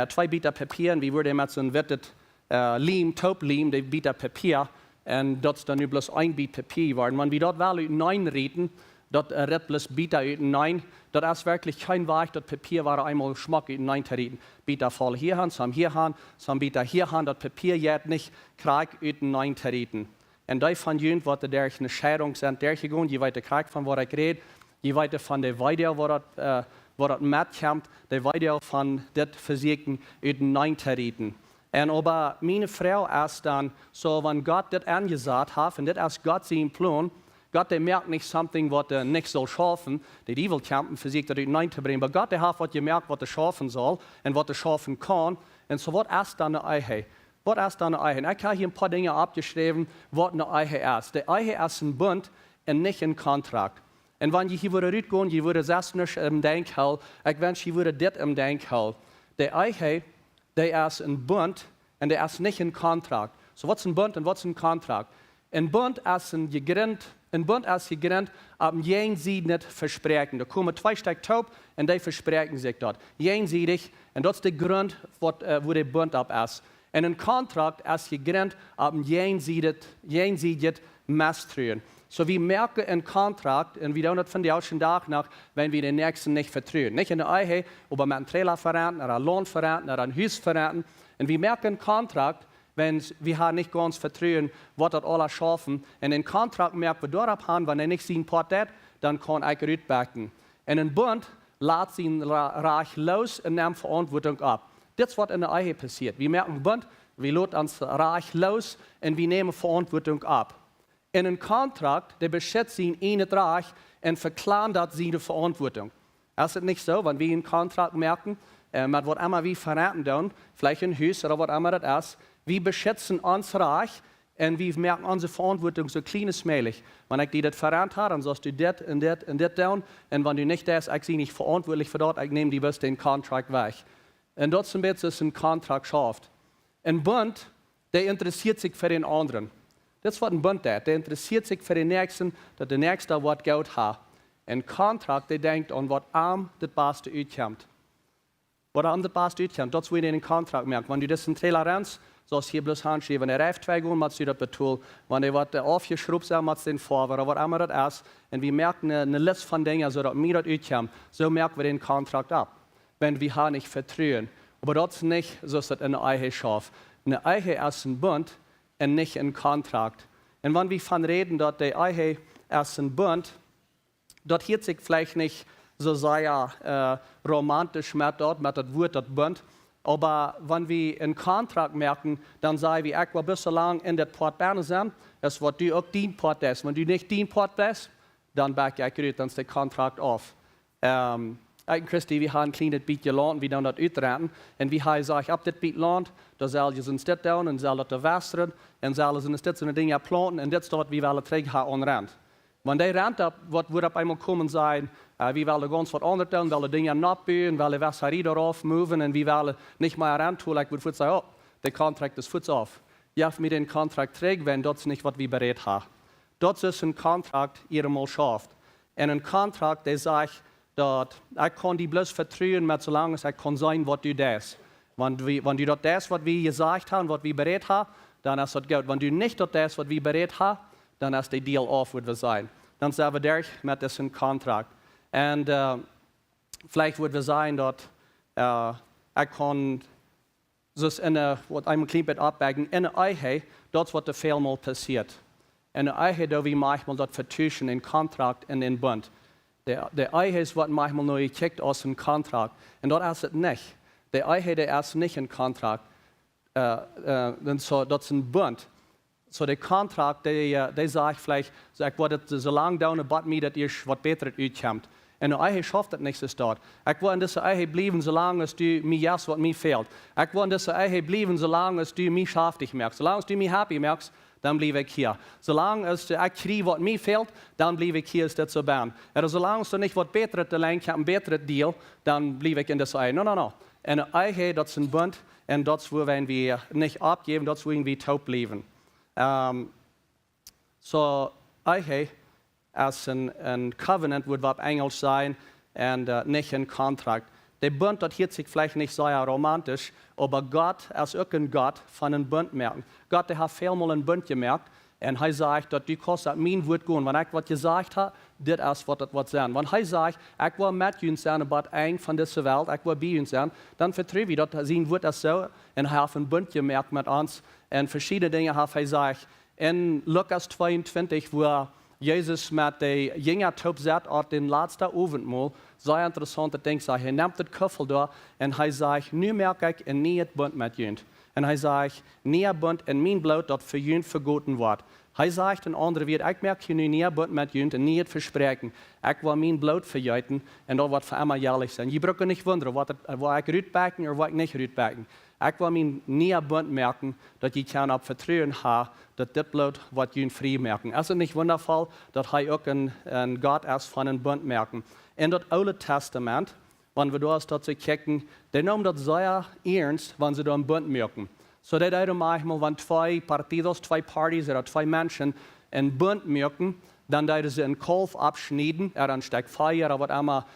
2 Bieter Papier, und wir würden mit so einem Wettet Lehm, Taublehm, die Bieter Papier, und das ist dann nur bloß ein Biet Papier geworden. Wenn wir dort wel Nein reden, dort redet bloß Bieter Nein, das ist wirklich kein Weg, das Papier war einmal Geschmack Nein zu reden. Bieter voll hier haben, sam hier haben, sam Bieter hier haben, das Papier jetzt nicht Krieg Nein zu reden. Und da von jüngst, was der eine Scheidung sind, der gegangen, je weiter Krieg von was ich rede, je weiter von der Weide, wo das mitkommt, die weiter von das Versuchen Nein zu reden. Und aber meine Frau ist dann so, wenn Gott das angesagt hat, und das ist Gott sein Plan, Gott der merkt nicht something, was er nicht soll schaffen, der will kämpfen, versucht er Nein zu bringen, aber Gott der hat was gemerkt, was er schaffen soll und was er schaffen kann. Und so, was ist dann eine Eihe? Was ist dann eine Eihe? Ich habe hier ein paar Dinge abgeschrieben, was eine Eihe ist. Die Eihe ist ein Bund und nicht ein Kontrakt. Und wenn je hier würde rausgehen, je würde das nicht im Denk halten, ich wünsche, je würde das im Denk halten. Die Eihe, der ist ein Bund und der ist nicht ein Kontrakt. So, was ist ein Bund und was ist ein Kontrakt? Ein Bund ist gegrenzt, aber jenseitig versprechen. Da kommen 2 Stück Taub und die versprechen sich dort. Jenseitig, und das ist der Grund, wo der Bund ab ist. Und ein Kontrakt ist gegrenzt, aber jenseitig misstrauen. So wir merken einen Kontrakt, und wir tun das von der ersten Tag nach, wenn wir den Nächsten nicht vertrauen. Nicht in der Ehe, aber mit einem Trailer verraten, oder einem Lohn verraten, oder einem Haus verraten. Und wir merken einen Kontrakt, wenn wir nicht ganz vertrauen, was das alles schaffen. Und den Kontrakt merken wir dort haben, wenn er nicht sein Part hat, dann kann ich rückbacken. Und ein Bund lässt sein Reich los und nimmt Verantwortung ab. Das ist, was in der Ehe passiert. Wir merken einen Bund, wir lassen uns Reich los und wir nehmen Verantwortung ab. In einem Kontrakt, der beschützt sein eigenes Reich und verkleinert seine Verantwortung. Es ist nicht so, wenn wir einen Kontrakt merken, mit was immer wir verraten tun, vielleicht ein Haus oder was immer das ist, wir beschützen unser Reich und wir merken unsere Verantwortung so klein als möglich. Wenn ich dir das verraten habe, dann sollst du das und das und das tun, und wenn du nicht das, ich bin nicht verantwortlich für das, ich nehme dir bis den Kontrakt weg. Und das zum Beispiel ist ein Kontrakt schafft. Ein Bund, der interessiert sich für den anderen. Das ist, was ein Bund ist. Der interessiert sich für den Nächsten, dass der Nächste was Geld hat. Een contract, die denkt aan wat am het beste uitkomt. Wat am het beste uitkomt, dat is wie je in een contract merkt. Wanneer je dat centrale rent, zoals hier bloß handschrijven, wanneer hij heeft 2 gaan, moet je dat betoelen. Wanneer wat afgeschroept zijn, moet je den voorwaarden, wat immer dat is. En we merken een list van dingen, zodat mir dat uitkomt. Zo merken we den contract ab. Wenn wir haar nicht vertrauen. Aber dat is niet zoals dat in de eigen schaf. Een eigen is een bund en niet een contract. En wanneer we van reden dat de eigen is een bund, dat hielt sich vielleicht nicht so sehr romantisch mit das Wort, das Bund. Aber wenn wir einen Kontrakt merken, dann sagen wir, ich war bis so lang in der Port Bern sein, es wird du auch dein Port bist. Wenn du nicht dein Port bist, dann back ich gut, dann ist der Kontrakt auf. Ich und Christi, wir haben ein kleines bisschen Land, wir dann das uitreden. Und wir haben gesagt, ab das bisschen Land, da soll je uns das tun und soll das wässern und soll uns das so eine Dinge planten und das dort, wie wir alle trägen haben anrennt. Wenn der Rand wird auf einmal kommen sein, wir wollen ganz was anderes tun, wir wollen Dinge nachbauen, wir wollen Wasserie darauf moven und wir wollen nicht mehr Rand tun, ich würde sagen, oh, der Kontrakt ist futz auf. Ja, mit den Kontrakt trägt, wenn das nicht, was wir berät haben. Das ist ein Kontrakt, ihr mal schafft. Und ein Kontrakt, der sagt, dass ich kann die bloß vertrauen, mit solange es ich kann sein, was du das. Wenn du das, was wir gesagt haben, was wir berät haben, dann ist das gut. Wenn du nicht das, was wir berät haben, dann ist der Deal auf, wird wir sein. Dann sind wir durch mit diesem Kontrakt. Und vielleicht wird wir sein, dass ich kann das in einem kleinen abwägen, in der Eiche, das was vielmal passiert. In der Eiche, da wir manchmal das vertuschen, in Kontrakt und in Bund. Der Eiche ist, was manchmal nur gekickt aus dem Kontrakt. Und das ist es nicht. Der Eiche, der ist nicht ein Kontrakt. So, das ist ein Bund. So der Kontrakt, der sagt vielleicht, ich werde so lange dauern, bis mir das was Besseres uitkommt. Und der Eiche schafft das nicht so dort. Ich will in dieser Eiche bleiben, solange es du mir jetzt, was mir fehlt. Ich will in dieser Eiche bleiben, solange es du mich schaftig merkst. Solange es du mich happy merkst, dann bleibe ich hier. Solange es ich kriege, was mir fehlt, dann bleibe ich hier, ist das so bern. Oder solange es du nicht was Besseres lenkt, ein besseres Deal, dann bleibe ich in dieser Eiche. No. Und der Eiche, das ist ein Bund, und das wollen wir nicht abgeben, das wollen wir taub bleiben. So, Eiche ist ein Covenant, wird auf Englisch sein, und nicht ein Kontrakt. Der Bund, das hört sich vielleicht nicht sehr romantisch, aber Gott ist auch ein Gott von einem Bund merken. Gott, der hat vielmal einen Bund gemerkt, und er sagt, dass du kannst auf mein Wort gehen. Wenn ich was gesagt habe, das ist, was das wird sein. Wenn er sagt, ich will mit uns sein, aber ein von dieser Welt, ich will bei uns sein, dann vertraue ich, dass sein Wort ist so, und er hat einen Bund gemerkt mit uns, und verschiedene Dinge hat er gesagt. In Lukas 22, wo Jesus mit den Jüngern taub sagt, auf den letzten Abendmahl, sehr interessante Dinge sagt. Er nimmt den Köffel da und er sagt, nu merke ich ein neues Bund mit jünt. Und er sagt, neuer Bund in mein Blut, das für jünt vergoten wird. Er sagt in andere Wort, ich merke hier ein neuer Bund mit jünt, ein neues Versprechen. Ich will mein Blut verjäuten und das wird für immer jährlich sein. Je braucht nicht wundern, will ich rütbacken oder will ich nicht rütbacken. Ich will mein neuer Bund merken, dass ich kann auf Vertrauen haben, dass das Blut wird jünt frei merken. Es ist nicht wundervoll, dass er auch ein Gott ist von einem Bund merken. In das Alte Testament, wenn wir da dazu gucken, die nehmen das sehr ernst, wenn sie da einen Bund merken. So, das ist manchmal, wenn zwei Partys oder zwei Menschen einen Bund merken, dann da sie einen Kolf abschneiden, ein Stück Feuer oder was immer,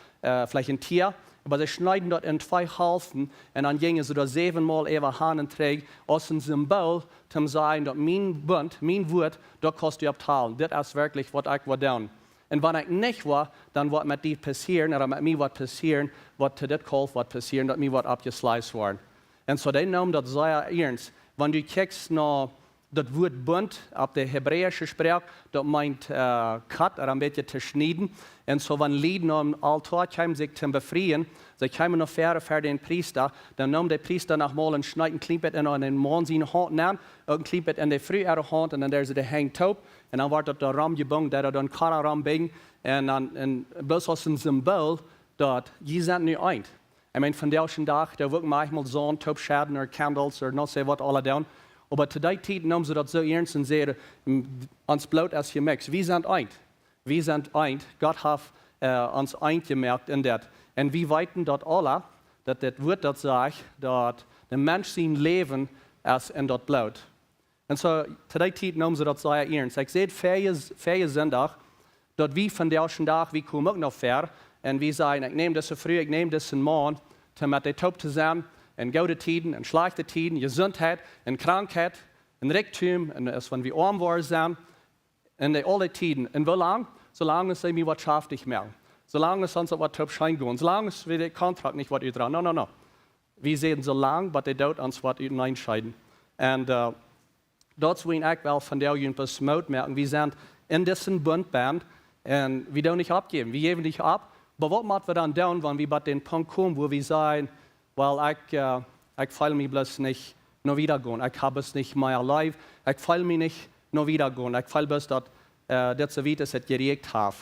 vielleicht ein Tier, aber sie schneiden dort in 2 Hälften und dann gingen sie da 7-mal über Hahn trägt, aus einem Symbol, zum sagen, dass mein Bund, mein Wort, da kostet ihr abteilen. Das ist wirklich, was ich will tun. Und wenn ich nicht war, dann wird mit dir passieren, oder mit mir wird passieren, was zu das Kolf wird passieren, dass mir wird abgesleist werden. Und so, die nehmen das sehr ernst. Wenn du kiekst nach das Wort Bund, auf der hebräische Sprache, das meint Cut, oder ein bisschen zu schneiden. Und so, wenn Lieden am Altar kommen, sich zu befreien, sie kommen noch für den Priester, dann nimmt der Priester nochmal ein schneiden Klippet in den Mann seine Hand nehmen, ein Klippet in der frühe Hand, und dann der sie der hängt taub, und dann wird der Raum gebungen, der dann Kara Raum bingen, und dann bloß aus dem Symbol, dass die sind nicht ein. Ich meine, von der Tag, da wird manchmal so ein Taubschaden oder Candles oder noch so was alle down. Aber zu der Zeit nehmen sie das so ernst und sagen, uns Blut ist gemixt. Wir sind ein. Wir sind ein. Gott hat uns eingemerkt in das. Und wir weiten dort alle, dass das Wort das sagt, dass der Mensch sein Leben ist in das Blut. Und so, zu der Zeit nehmen sie das sehr ernst. Ich sehe, Ferien Sonntag, dass wir von der ersten Tag, wir kommen auch noch fair, und wir sagen, ich nehme das so früh, ich nehme das in morgen, damit die Taub zusammen, in gute Tiden, in schlechte Tiden, Gesundheit, in Krankheit, in Reichtum, und als wenn wir arm waren sind, in alle Tiden. Und wie lange? Solange es mir wirtschaftlich merken. Solange es uns was Taub schein gehen. Solange es wir den Kontrakt nicht was dran. No. Wir sehen so lange, was die dort uns was entscheiden. Und dort wollen ich wel von der Jugend was merken. Wir sind in diesem Bundband und wir dürfen nicht abgeben. Wir geben nicht ab. Aber was machen wir dann tun, wenn wir bei den Punkt kommen, wo wir sagen, weil ich will mich bloß nicht noch wieder gehen. Ich habe es nicht mehr live. Ich will mich nicht noch wieder gehen. Ich will bloß, dass das so weit ist, es gerecht hat.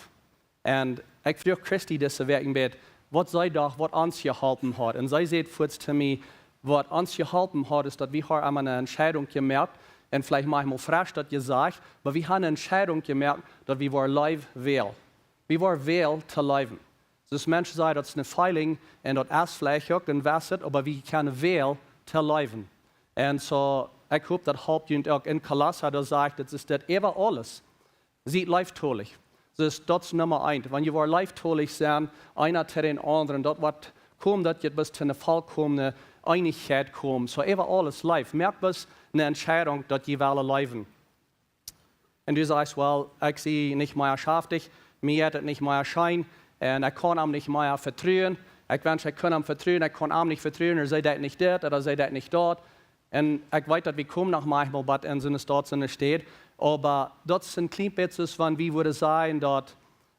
Und ich frage Christi diese Werken bet, was sei doch, was uns geholfen hat. Und sie sagt kurz zu mir, was uns geholfen hat, ist, dass wir haben eine Entscheidung gemerkt, und vielleicht manchmal frisch, dass ihr sagt, aber wir haben eine Entscheidung gemerkt, dass wir live wählen. Wir waren wählen zu leben. Das Menschen sagen, das ist eine Feiling, und das ist vielleicht auch investiert, aber wir können wählen zu leben. Und so, ich hoffe, dass Hauptjugend auch in Kolosser da sagt, das ist das immer alles. Sieht live-tolig. Das ist Nummer 1. Wenn wir live-tolig sind, einer zu den anderen, dort wird kommen, dass wir bis zu einer vollkommenen Einigkeit kommen. So immer alles live. Merkt was eine Entscheidung, dass wir wollen leben. Und du sagst, well, ich sehe nicht mehr schaftig, mir hat es nicht mehr Schein, und ich kann ihm nicht mehr vertrauen. Ich wünsche, ich kann ihm vertrauen, ich kann ihm nicht vertrauen, sei das nicht dort, oder sei das nicht dort. Und ich weiß, dass wir kommen nach manchmal, was in so einer Stadt steht. Aber dort sind Kleinplätze, wenn wir würden sagen, dass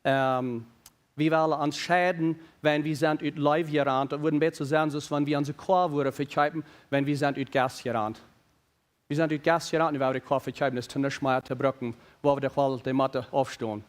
wir wollen uns scheiden, wenn wir sind ut live gerannt. Das würden besser sein, als wenn wir unsere Chor würden verkaufen, wenn wir sind ut Gas gerannt. Wir sind ut Gas gerannt, und wir wollen die Chor verkaufen, das ist nicht mehr zu brücken, wo wir doch die Matte aufstehen.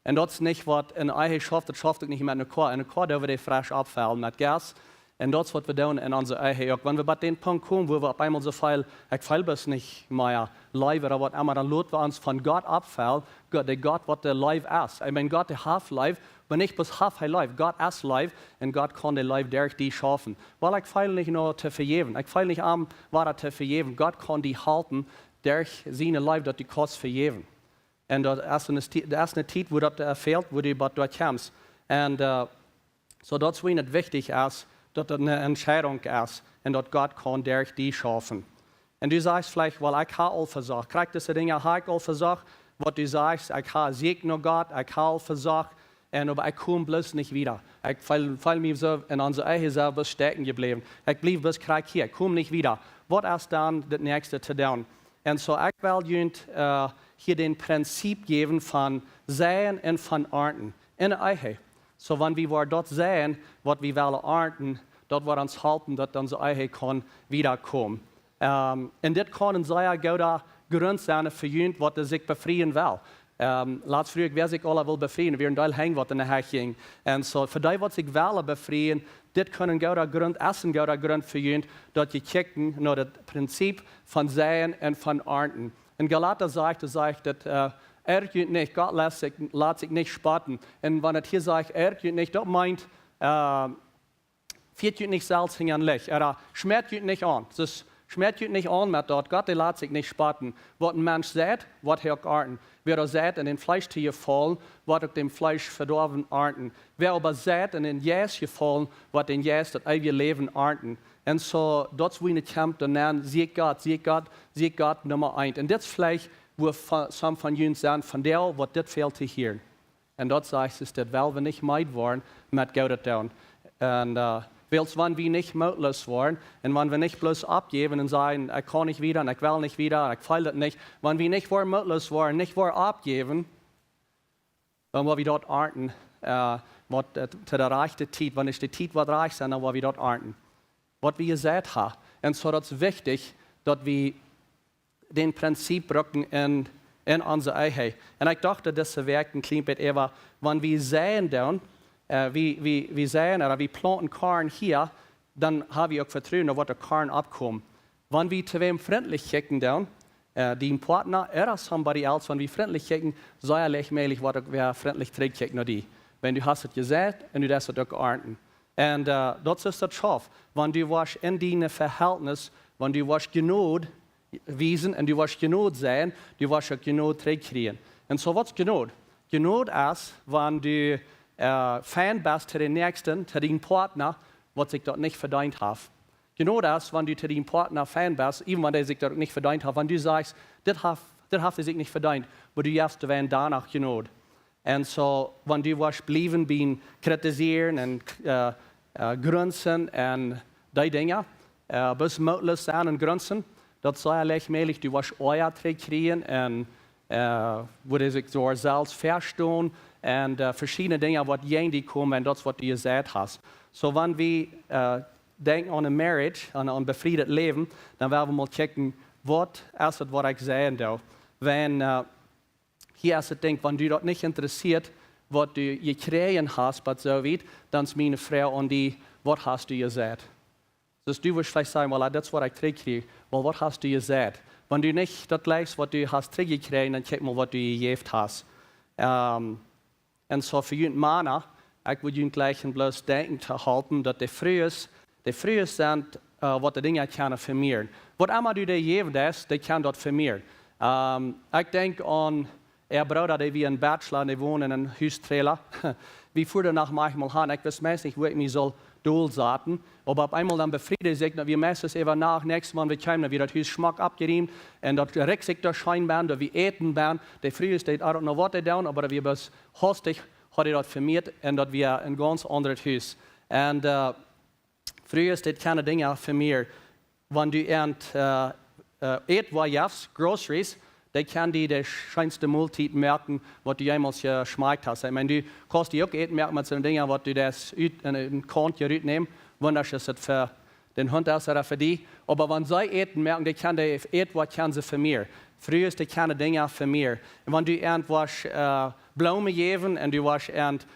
Und das ist nicht, was in Eihe schafft, das schafft nicht mit einer Chor. In einer Chor dürfen wir frisch abfallen mit Gas. Und das, was wir tun in unserer Ehe. Wenn wir bei den Punkt kommen, wo wir auf einmal so viel, ich will das nicht mehr live, oder was immer, dann lassen wir uns von Gott abfallen. Der Gott, was der live ist. Ich meine, Gott, der half live, aber nicht bis half live. Gott ist live, und Gott kann der live durch die schaffen. Weil ich will nicht nur zu vergeben. Ich will nicht am Ware zu vergeben. Gott kann die halten, durch seine live, dass die Kost vergeben. Und das ist eine Zeit, wo das fehlt, wo du dort kommst. Und so, das ist nicht wichtig ist, dass das eine Entscheidung ist und dass Gott kann durch die schaffen. Und du sagst vielleicht, weil ich habe all versagt. Krieg diese Dinge, habe ich all versagt. Was du sagst, ich habe Segen Gott, ich habe all versagt, aber ich komme bloß nicht wieder. Ich fall mich so in unsere Ehe selber stecken geblieben. Ich blieb bis Krieg hier, ich komme nicht wieder. Was ist dann das nächste zu tun? Und so, ich will hier den Prinzip geben von Säen und von Ernten in der Ehe. So, wenn wir dort sehen, was wir wollen ernten, dort wird uns halten, dass unsere Ehe kann wiederkommen. Und das kann ein sehr guter Grund sein für jemand, was sich befreien will. Laatst früher, wer sich alle will befreien, wir ein Teil hängen, was in der Hecht ging. Und so, für die, was sich will befreien, das kann ein guter Grund, ein guter Grund für jemand, dass wir kicken nach das Prinzip von Säen und von Ernten. In Galater sagt, dass nicht, Gott lässt sich nicht spotten. Und wenn er hier sagt, nicht, das meint, fiert nicht Salz an Licht. Schmeckt nicht an. Das schmeckt nicht an mit dort. Gott lässt sich nicht spotten. Was ein Mensch sät, wird er auch ernten. Wer er sät in den Fleischtier fallen, wird auch dem Fleisch verdorben ernten. Wer aber sät in den Jäs gefallen, wird den Jäs das ewige Leben ernten. Und so, das will ich kämpfen, dann sieht Gott Nummer 1. Und das vielleicht, wo some von uns sagen, von der, was das fehlt zu hören. Und dort sagt es, dass weil wir nicht meid waren, mit Gott tun. Und wenn wir nicht mutlos waren, und wenn wir nicht bloß abgeben und sagen, ich kann nicht wieder, und ich will nicht wieder, ich will das nicht, wenn wir nicht mutlos waren, nicht abgeben, dann wollen wir dort ernten, was zu der reichen Zeit, wenn es die Zeit was reich sind, dann wollen wir dort ernten. Was wir gesagt haben. Und so ist es wichtig, dass wir den Prinzip brücken in unserer Ehe. Und ich dachte, das wirkt ein klein bisschen, aber wenn wir sehen dann, wir sehen oder wir planten Korn hier, dann haben wir auch Vertrauen, dass der Korn abkommt. Wenn wir zu wem freundlich kicken dann, den Partner oder somebody else, wenn wir freundlich kicken, sei lächmelig, was wir freundlich zurückkicken oder die. Wenn du hast es gesagt und du das auch geernten. Und das ist das Schaff. Wenn du was in deinem Verhältnis, wenn du was Genot wiesen und du was Genot sehen, du was auch Genot zurückkriegen. Und so was Genot. genug ist, wenn du Fan bist zu den Nächsten, zu den Partner, was sich dort nicht verdient hat. Genug ist, wenn du zu den Partner Fan bist, even wenn der sich dort nicht verdient hat, wenn du sagst, das hat er sich nicht verdient, aber du hast werden danach genug. Und so, wenn du was blieben bin, kritisieren und grunzen und die Dinge, bis möglich sein und grunzen, das sei allmählich, du was euer Trick kriegen und wo sich so selbst verstehen und verschiedene Dinge, was die kommen, und das, was du gesagt hast. So, wenn wir denken an eine Marriage, an ein befriedetes Leben, dann werden wir mal checken, was ist das, was ich sagen darf. Wenn hier ist das Ding, wenn du dort nicht interessiert, was du gekriegt hast, so weit, dann ist meine Frage an die, was hast du gesagt? Dus du wirst vielleicht sagen, well, das ist, was ich zurückkriege. Well, was hast du gesagt? Wenn du nicht das gleichst, was du hast zurückgekriegt, dann check mal, was du gegeben hast. Und so für jeden Männer, ich würde ihnen gleich bloß denken zu halten, dass die frühest sind, was die Dinge können vermehren. Was immer du dir geben hast, die kann dort vermehren. Ich denke an ein Bruder, der wie ein Bachelor, der wohnt in einem Haustrailer. Wie fuhr nach manchmal hin, ich weiß meist nicht, wo ich mich soll durchsaten. Aber auf einmal dann befriedigt sich, wir messen es eben nach, nächstes Mal, wir kommen, wir das Haus Schmack abgeriemt, und dort regt sich der Scheinbahn, da wir eten werden, der früh ist, I don't know what they down, aber wir bis hostig, hat er dort vermehrt, und dort wir ein ganz anderes Haus. Und früher ist das keine Dinge vermehrt. Wenn du etwas hast, Groceries, die kann die schönste Multit merken, was du jemals geschmeckt hast. Ich meine, du kannst die auch merken mit so Dingen, was du das in den Konto nehmen. Wunderschön ist das für den Hund aus oder für die. Aber wenn sie merken, die kann die etwas kann sie vermehren. Früher ist die keine Dinge vermehren. Und wenn du irgendwas Blumen geben und du was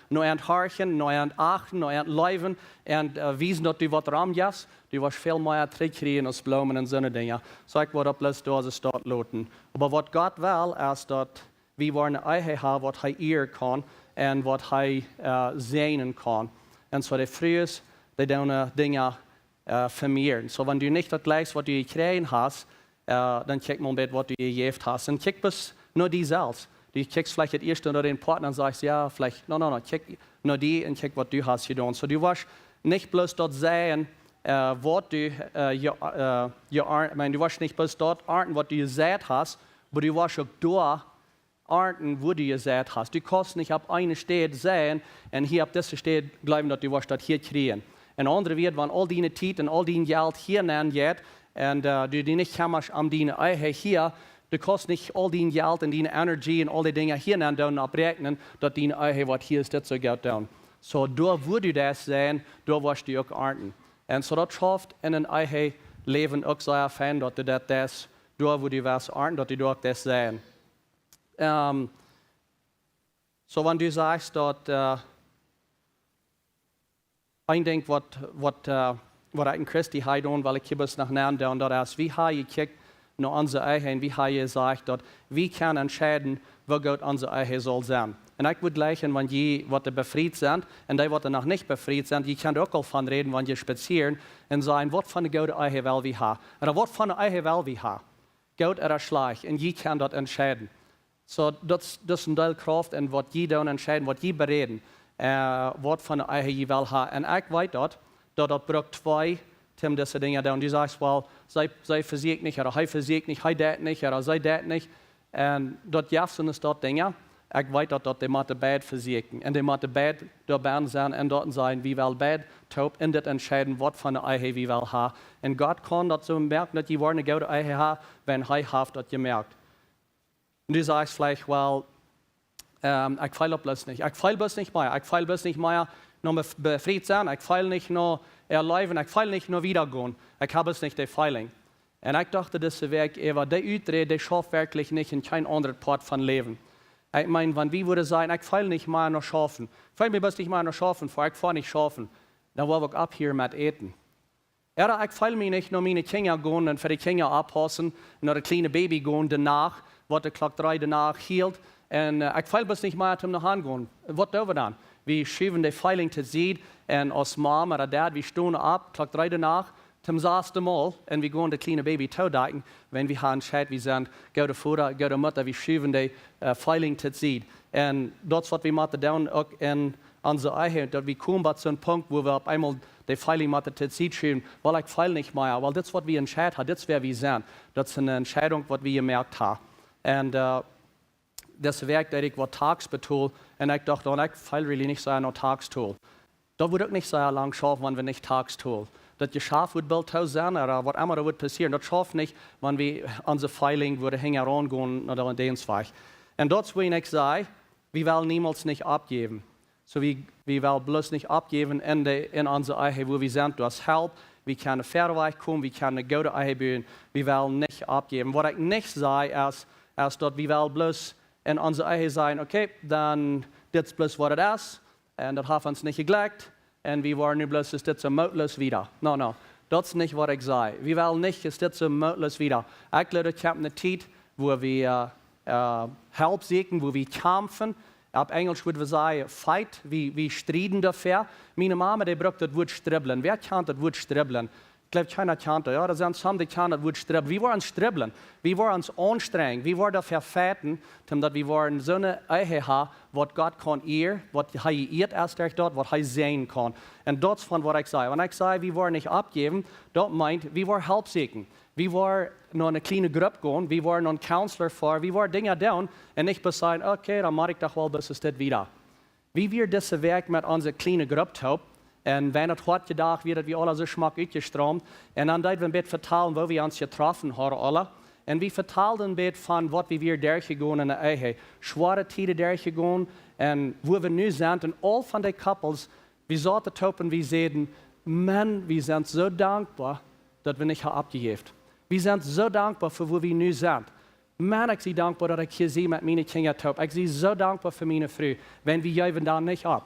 noch Haarchen, noch achten, noch Leuven und wiesen, dass du was ram hast, du was viel mehr zurückkriegen als Blumen und so Dinge. So ich würde bloß da so dort lauten. Aber was Gott will, ist, dass wir eine Eiche haben, was er ehren kann und was er sehen kann. Und so die frühest, die Dinge vermehren. So wenn du nicht das gleiche, was du gekriegt hast, dann check mal mit, was du gegeben hast. Und check bis nur die selbst. Du checkst vielleicht das erste oder den Partner und sagst, ja, vielleicht, no, check nur die und check, was du hast getan. So du warst nicht bloß dort sehen, was du, du warst nicht bloß dort arten, was du gesagt hast, aber du warst auch dort arten, wo du gesagt hast. Du kannst nicht auf eine Stelle sehen und hier auf dieser Stelle glauben, dass du was dort hier kriegen. Und andere wird, wenn all deine Zeit und all dein Geld hier nennen geht, und du die nicht kannst an deine Eiche hier, du kannst nicht all dein Geld und deine Energie und all die Dinge hier nennen und abrechnen, dass deine Eiche, was hier ist, das so geht down. So, da wo du das sehen, da wirst du auch ernten. Und so, das schafft in ein Eiche Leben auch sehr fein, dass du das, da wo du was ernten, dass du auch das sehen. So, wenn du sagst, dass ein Ding, was ich in Christi habe, weil ich hier bis nach Nahen da und das ist, wie habe ich gekickt nach unserer Eiche, wie habe ich gesagt, dass wir können entscheiden, wo Gott unsere Eiche soll sein. Und ich würde gleich, wenn die, was befriedet sind, und die, was noch nicht befriedet sind, die können auch davon reden, wenn die spazieren und sagen, was von der Gott Eiche will wir haben. Oder was von der Eiche will wir haben. Gott oder schlecht, und die können dort entscheiden. So, das ist ein Teil Kraft, und was die dann entscheiden, was die bereden, was von der Eiche die will haben. Und ich weiß dort braucht zwei diese Dinge da. Und du sagst, well, sei versiegt nicht, oder hei versiegt nicht, hei dat nicht, oder sei dat nicht. Und dort sind es dort Dinge. Ich weiß, dass die Mathe beide versiegen. Und die Mathe beide dabei sein und dort sein, wie will beide taub in das entscheiden, was von der Eiche wie will haben. Und Gott kann dazu merken, dass die wollen eine gute Eiche haben, wenn er hat das gemerkt. Und du sagst vielleicht, well, ich feile bloß nicht. Ich feile bloß nicht mehr. Ich feile bloß nicht mehr. Noch befriedet sein, ich feile nicht nur erleben, ich feile nicht nur wiedergehen, ich habe es nicht, der Feiling. Und ich dachte, das Weg, der Utre, der schafft wirklich nicht in kein anderer Part von Leben. Ich meine, wenn wir würde sagen, ich feile nicht mal noch schaffen, ich feile mir bloß nicht mal noch schaffen, vor ich fahre nicht schaffen, dann war ich ab hier mit Eten. Oder ich feile mir nicht nur meine Kinder gehen und für die Kinder abpassen, nur ein kleines Baby gehen danach, was der Klock 3 danach hielt, und ich feile bloß nicht mal zum nach Hause gehen. Was tun wir dann? Wir schieben die Feiling zu sehen und als Mom oder Dad, wir stehen ab, Klock 3 danach, zum ersten Mal, und wir gehen das kleine Baby taudecken, wenn wir haben Scheit, wir sind, gehen der Vater, gehen der Mutter, wir schieben die Feiling zu sehen. Und das, was wir machen, dann auch in unser Eihe, dass wir kommen zu einem Punkt, wo wir auf einmal die Feiling machen zu sehen schieben, weil ich feil nicht mehr, weil das, was wir entscheiden haben, das, wer wir sind. Das ist eine Entscheidung, was wir gemerkt haben. Und das Werk, das ich war tags betul, und ich dachte, ich feil really nicht so noch tags tun. Da würde ich nicht so lange schaffen, wenn wir nicht tags tun. Das Geschäft wird bald sein, oder was immer da wird passieren. Das schafft nicht, wenn wir unsere Feiling würde herangehen oder in den Zweig. Und dort will ich sagen, wir wollen niemals nicht abgeben. So wir wollen bloß nicht abgeben in unser Ehe, wo wir sind. Du hast Help, wir können Fairweg kommen, wir können eine gute Ehe bauen. Wir wollen nicht abgeben. Was ich nicht sage, ist dort, wir wollen bloß in unser Ehe sein, okay, dann das ist bloß, was es ist. Und das hat uns nicht geglückt. Und wir wollen nicht bloß, dass das so möglich wieder. No. Das ist nicht, was ich sage. Wir wollen nicht, dass das so möglich wieder. Ich glaube, ich habe eine Zeit, wo wir Help suchen, wo wir kämpfen. Auf Englisch würde wir sagen, fight, wir streiten dafür. Meine Mama, die braucht das Wort stribbeln. Wer kann das Wort stribbeln? Ich glaube, keiner kann das. Ja, da sind some, die kann das Wort stribbeln. Wir wollen stribbeln. Wir wollen uns anstrengen. Wir wollen dafür fäten, damit wir wollen so eine Ehe haben, was Gott kann ihr, was er ihr erst dort, was er sehen kann. Und das ist von was ich sage. Wenn ich sage, wir wollen nicht abgeben, das meint, wir wollen Help suchen. Wir wollen noch eine kleine Gruppe gehen, wir wollen noch einen Counselor vor, wir wollen Dinge tun und nicht sagen, okay, dann mache ich doch wohl bis es das wieder. Wie wir das Werk mit unserer kleinen Gruppe tun, und wenn es heute gedacht wird, wir alle so schmack ausgeströmt, und dann dort wir ein bisschen vertellen, wo wir uns getroffen haben, alle. Und wir vertellen ein bisschen von, was wir durchgegangen in der Ehe, schwere Zeiten durchgegangen, und wo wir nu sind, und all von den Couples, wir sollten topen, wir sehen, Mann, wir sind so dankbar, dass wir nicht abgegeben. Wir sind so dankbar für wo wir nu sind. Man, ich bin dankbar, dass ich hier sehe mit meinen Kindern top. Ich bin so dankbar für meine Frau, wenn wir geben dann nicht ab.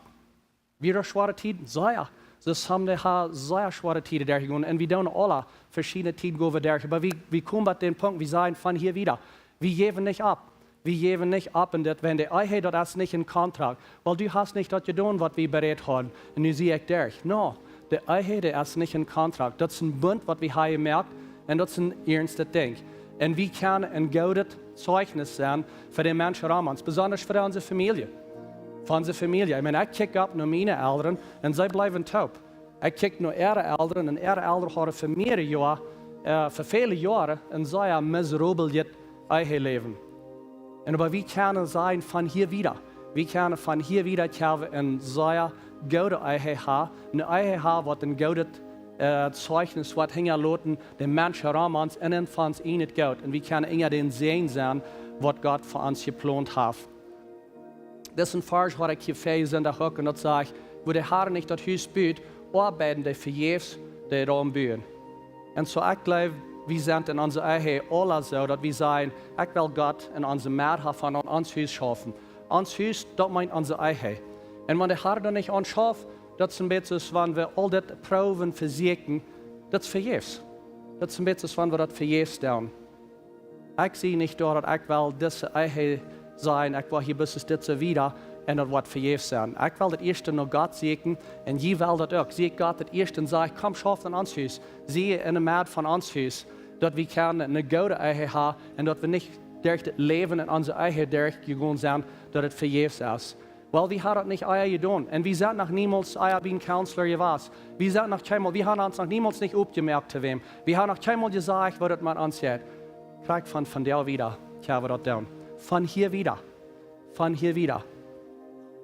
Wir haben schwere Zeiten, sehr. Das haben wir sehr schwere Zeiten durchgegangen. Und wir tun alle verschiedene Zeiten durch. Aber wir kommen an den Punkt, wir sagen von hier wieder, wir geben nicht ab. Wir geben nicht ab, und das, wenn der Ehe, das ist nicht ein Kontrakt. Weil du hast nicht das getan, was wir bereit haben. Und nu sehe ich durch. No, der Ehe, der ist nicht ein Kontrakt. Das ist ein Bund, was wir haben gemerkt. Und das ist ein ernstes Ding. Und wir können ein gutes Zeugnis sein für die Menschen um uns, besonders für unsere Familie. Für unsere Familie. Ich meine, ich kicke ab nur meine Eltern und sie bleiben taub. Ich kicke nur ihre Eltern und ihre Eltern haben für mehrere Jahre, für viele Jahre, und sie haben miserabel ihr leben. Und aber wir können sein von hier wieder. Wir können von hier wieder kommen und sehr gute Ehe haben. Eine Ehe haben, was ein gutes Zeugnis, was hinterlassen, den Menschen um uns, innen von uns nicht gut. Und wir können immer den Sehen sein, was Gott für uns geplant hat. Das ist ein Vers, was ich hier fähig bin, und das sage ich, wo der Herr nicht das Haus baut, arbeiten die vergebens, die Raum bauen. Und so ich glaube, wir sind in unserer Ehe alle so, dass wir sagen, ich will Gott in unserem Mehrheit von uns Haus schaffen. Uns Haus, das meint unsere Ehe. Und wenn der Herr das nicht anschafft, das ist ein bisschen, wenn wir all das Proben versuchen, das ist vergebens. Das ist ein bisschen, wenn wir das vergebens tun. Ich sehe nicht dort, dass ich will diese Ehe sein, ich will hier bis es das wieder, und das wird vergebens sein. Ich will das erste noch Gott segnen, und ich will das auch. Sehe Gott das erste und sage, komm, schaff in uns Haus. Sehe in der Mitte von uns Haus, dass wir eine gute Ehe haben, und dass wir nicht durch das Leben in unserer Ehe durchgegangen sind, dass es vergebens ist. Weil wir haben das nicht euer getan. Und wir sind noch niemals euer wie ein Counselor gewesen. Wir haben uns noch niemals nicht aufgemerkt zu wem. Wir haben noch keinmal gesagt, was das man uns sagt. Krieg von der wieder, ich habe das tun. Von hier wieder. Von hier wieder.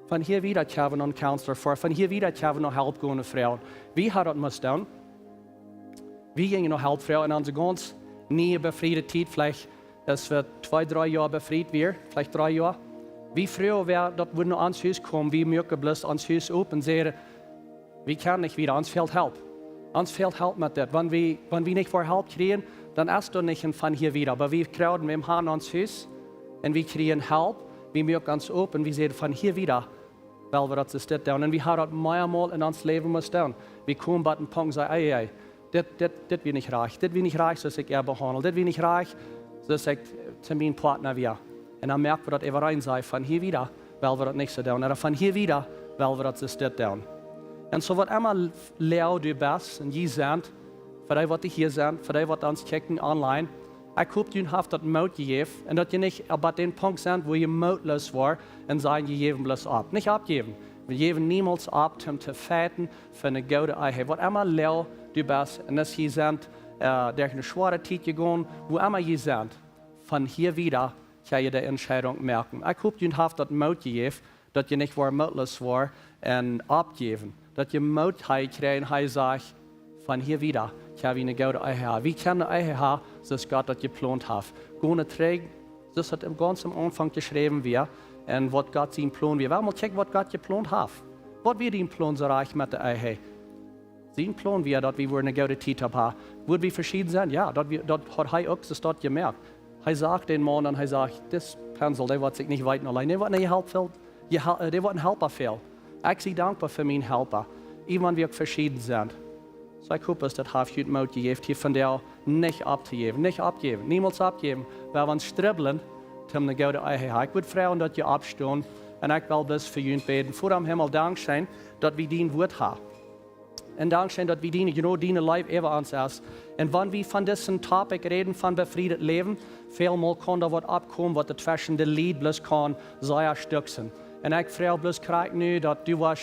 Von hier wieder haben wir noch einen Counselor vor. Von hier wieder haben wir noch helpgehende Frauen. Wie hat das muss tun? Wir gingen noch Helpfrauen in unsere ganz nie befriedete Zeit. Vielleicht, dass wir 2-3 Jahre befriedet werden. Vielleicht 3 Jahre. Wie früher wäre, dass wir noch ans Haus kommen, wie mögen bloß ans Haus auf und sagen, wir können nicht wieder, uns fehlt Help. Uns fehlt Help mit das. Wenn wir nicht vor Help kriegen, dann ist das nicht von hier wieder. Aber wir kriegen mit dem Herrn ans Haus und wir kriegen Help, wir mögen uns auf und wir sehen von hier wieder, weil wir das tun. Und wir haben das mehrmals in uns Leben muss tun. Wir kommen bei den Punkt und sagen, das wird nicht reich. Das wird nicht reich, so ich er behandle. Das wird nicht reich, so ich zu meinem Partner wir. Und dann merken wir, dass er rein sei, von hier wieder, weil wir das nicht so tun. Oder von hier wieder, weil wir das tun. Und so, was immer leer du bist, und je sind, für die, die hier sind, für die, die uns kicken online. Ich hoffe, ihr habt das Mut gegeben und dass ihr nicht bei den Punkt sind, wo ihr mutlos war und sagen, ihr geben bloß ab. Nicht abgeben. Wir geben niemals ab, um zu fäten für eine gute Ehe. Was immer leer du bist und dass ihr sind, durch eine schwere Zeit gegangen, wo immer ihr seid, von hier wieder kann ihr die Entscheidung merken. Ich hoffe, ihr habt das Mut gegeben, dass ihr nicht mutlos war und abgeben. Dass ihr Mut habt, und sagt, von hier wieder kann ich eine gute Ehe haben. Wie kann eine Ehe haben, dass Gott das geplant hat? Ohne Trägen, das hat ganz am Anfang geschrieben wird und was Gott sein Plan wird. Mal checken, was Gott geplant hat. Was wird sein Plan so reich mit der Ehe? Sein Plan wird, dass wir eine gute Zeit haben. Wird wir verschieden sein? Ja, das hat er auch das gemerkt. Er sagt den Mann und er sagt, das Pinsel, der wird sich nicht weiter allein. Der wird nicht helfen. Der wird ein Helfer fehlen. Ich bin dankbar für meinen Helfer, even wenn wir verschieden sind. So ich hoffe, dass das heute Mut gegeben hier von der nicht abzugeben, nicht abgeben, niemals abgeben, weil wir uns stribbeln, um eine gute Ehe haben. Ich würde fragen, dass ihr abstehen und ich will das für euch beten. Vor dem Himmel Dankeschön, dass wir dein Wort haben. Und Dankeschön, dass wir deine Leib über uns ist. Und wenn wir von diesem Topic reden, von befriedet Leben, vielmal kann da was abkommen, was dazwischen der Lied bloß kann, sehr Stück sind. Und ich frage bloß gerade nu, dass du was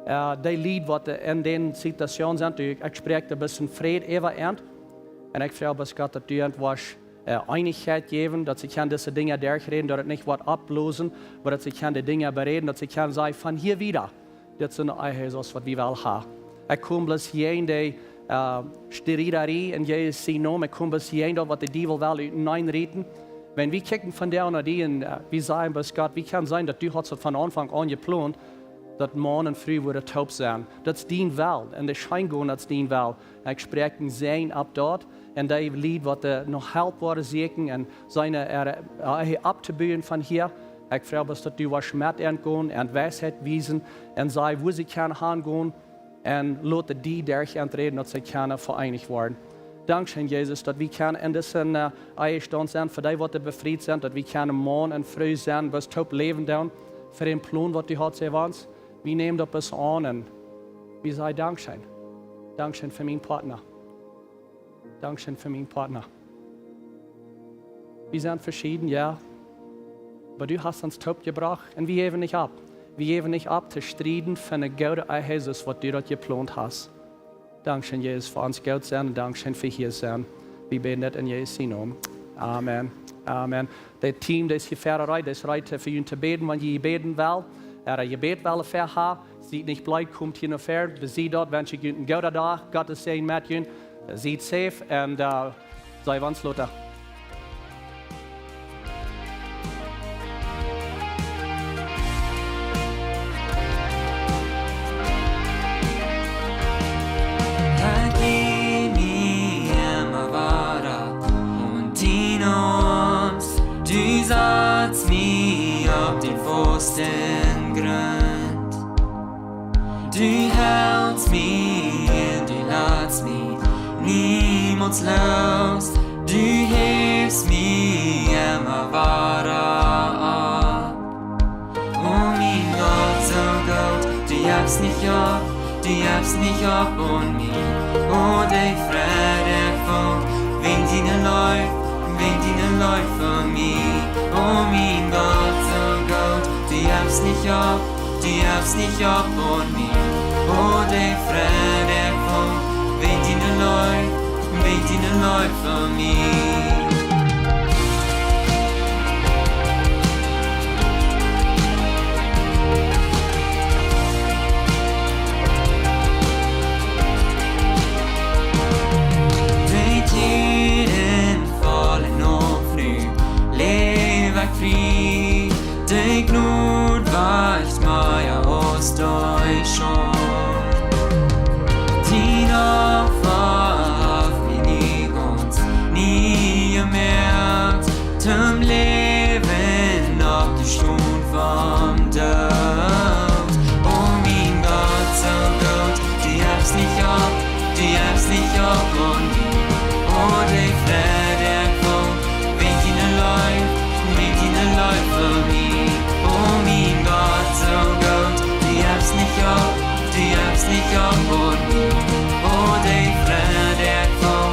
die Lied, was in den Situationen sind, ich spreche ein bisschen Frieden über und ich frage bloß Gott, dass du etwas Einigkeit geben, dass sie diese Dinge durchreden, dass es nicht was ablösen, aber dass sie die Dinge bereden, dass sie sagen, von hier wieder, das ist eine Ehe, was wir wollen haben. Ich komme bloß hier in die Sterilerie in Jesus Namen, ich komme bloß hier in das, was die Teufel will, hineinreden. Wenn wir kicken von der und die und wir sagen bloß Gott, wie kann es sein, dass du hast von Anfang an geplant, dass morgen und früh würde taub sein. Das ist dein Welt und der Schein gehen, das ist dein Welt. Ich spreche sein ab dort und das Lied, was noch helfen wurde, siegen und seine abzubauen von hier. Ich frage, dass du was mit gehen und Weisheit wiesen und sagen, wo sie können hingehen und lasse die durch reden, dass sie können vereinigt werden. Dankeschön, Jesus, dass wir in diesem Ehestand sind, für die, die befreit sind, dass wir morgen und früh sein, was taub leben dann, für den Plan, was du hast, uns. Wir nehmen das an und wir sagen Dankeschön. Dankeschön für meinen Partner. Dankeschön für meinen Partner. Wir sind verschieden, ja. Aber du hast uns taub gebracht und wir geben nicht ab. Wir geben nicht ab, zu streiten für eine gute Ehe, Jesus, was du dort geplant hast. Dankeschön, Jesus, für uns Geld sein und Dankeschön für hier sein. Wir beten das in Jesu Namen. Amen. Amen. Das Team, das hier fährt, das reicht für ihn zu beten, wenn ihr beten will. Je beten will, für sieht nicht bleibt, kommt hier noch her. Wir sehen dort, wenn ihr einen guten Tag, Gottes Segen mit ihnen. Seid safe und sei uns Lothar. Du satz mich auf den festen Grund. Du hältst mich und du lässt mich niemals los. Du hebst mich immer weiter ab. Oh mein Gott, so gut, du hebst nicht ab, du hebst nicht ab und mich. Oh, der Friede von, wenn deine Leute für mich. Oh mein Gott, so gut, du hebst nicht ab, du hebst nicht ab und mich. Oh, der Friede von, wenn deine Leute für mich. Fri, die Gnut weicht mir aus durch schon. Die Opfer auf mich ganz nie gemerkt, zum Leben auf die Stunde vom Tod. Oh mein Gott, so gut, die hab's nicht ab, die hab's nicht ab und mich. Oh, die Friede von, wenn die ne Leute für mich. Oh mein Gott, so gut, die hab's nicht ab, die hab's nicht ab und mich. Oh, die Friede von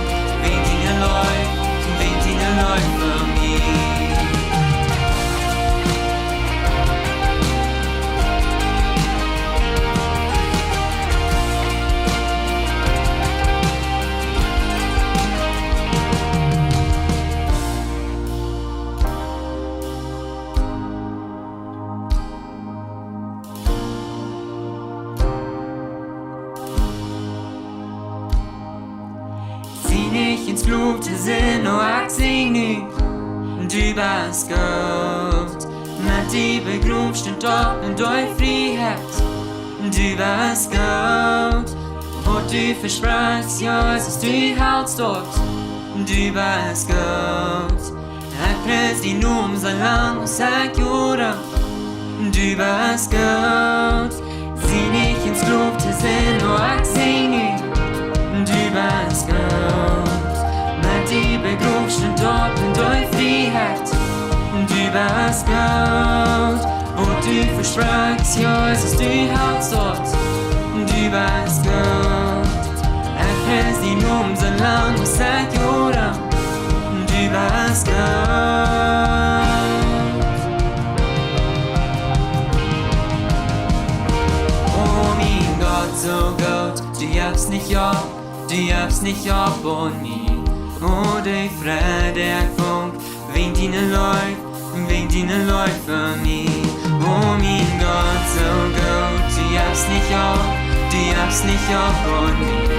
ins Blut sind och axing nu. Du bist Gott, med dig begrovst en dag, men då är frihet. Du bist Gott, och du försprats, Jesus, du hältst dort. Du bist Gott, jag präst din nom så lang och säk jorda. Du bist Gott, sin ins Blut sind och axing nu. Du bist Gott, med dig begrovst en dag, men då är frihet. Du bist Gott, och du försprats, Jesus, du hältst dort. Du bist Gott, jag präst din nom så lang och säk jorda. Du bist Gott. Oh min Gott, so gut, du gibst nicht ab und mir. Oh, der Friede, der Funk, wegen deiner Leute für mich. Oh mein Gott, so gut, du gibst nicht ab und mir.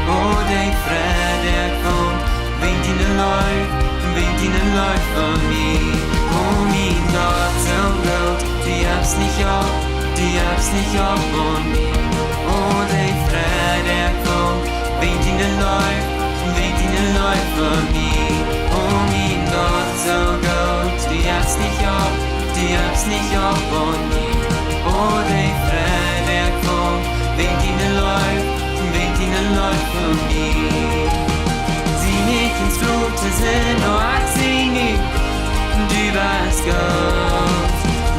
Oh, der Friede, der Funk, wegen deiner Leute für mich. Oh mein Gott, so gut, du gibst nicht ab und mir. Oh, der Friede, der Funk, wegen deiner Leute für mich. Oh mein Gott, so gut, du gibst nicht ab und mir. Oh, der Friede, der kommt, wegen deiner Leute für mich. Sieh nicht ins Blut, wir sind nur axing nu. Du bist Gott,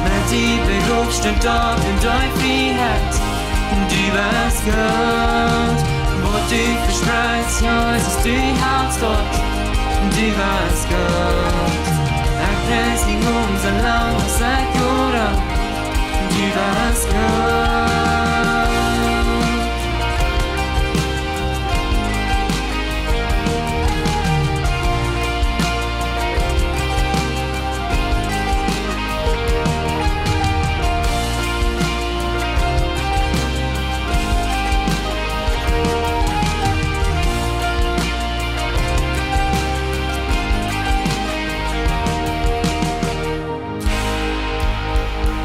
mit dir begrovst und dort in dein Frihet. Du bist Gott, wo du verspreist, Jesus, du hältst dort. Du bist Gott, jag präst din nom så lang och säk jorda. Du bist Gott.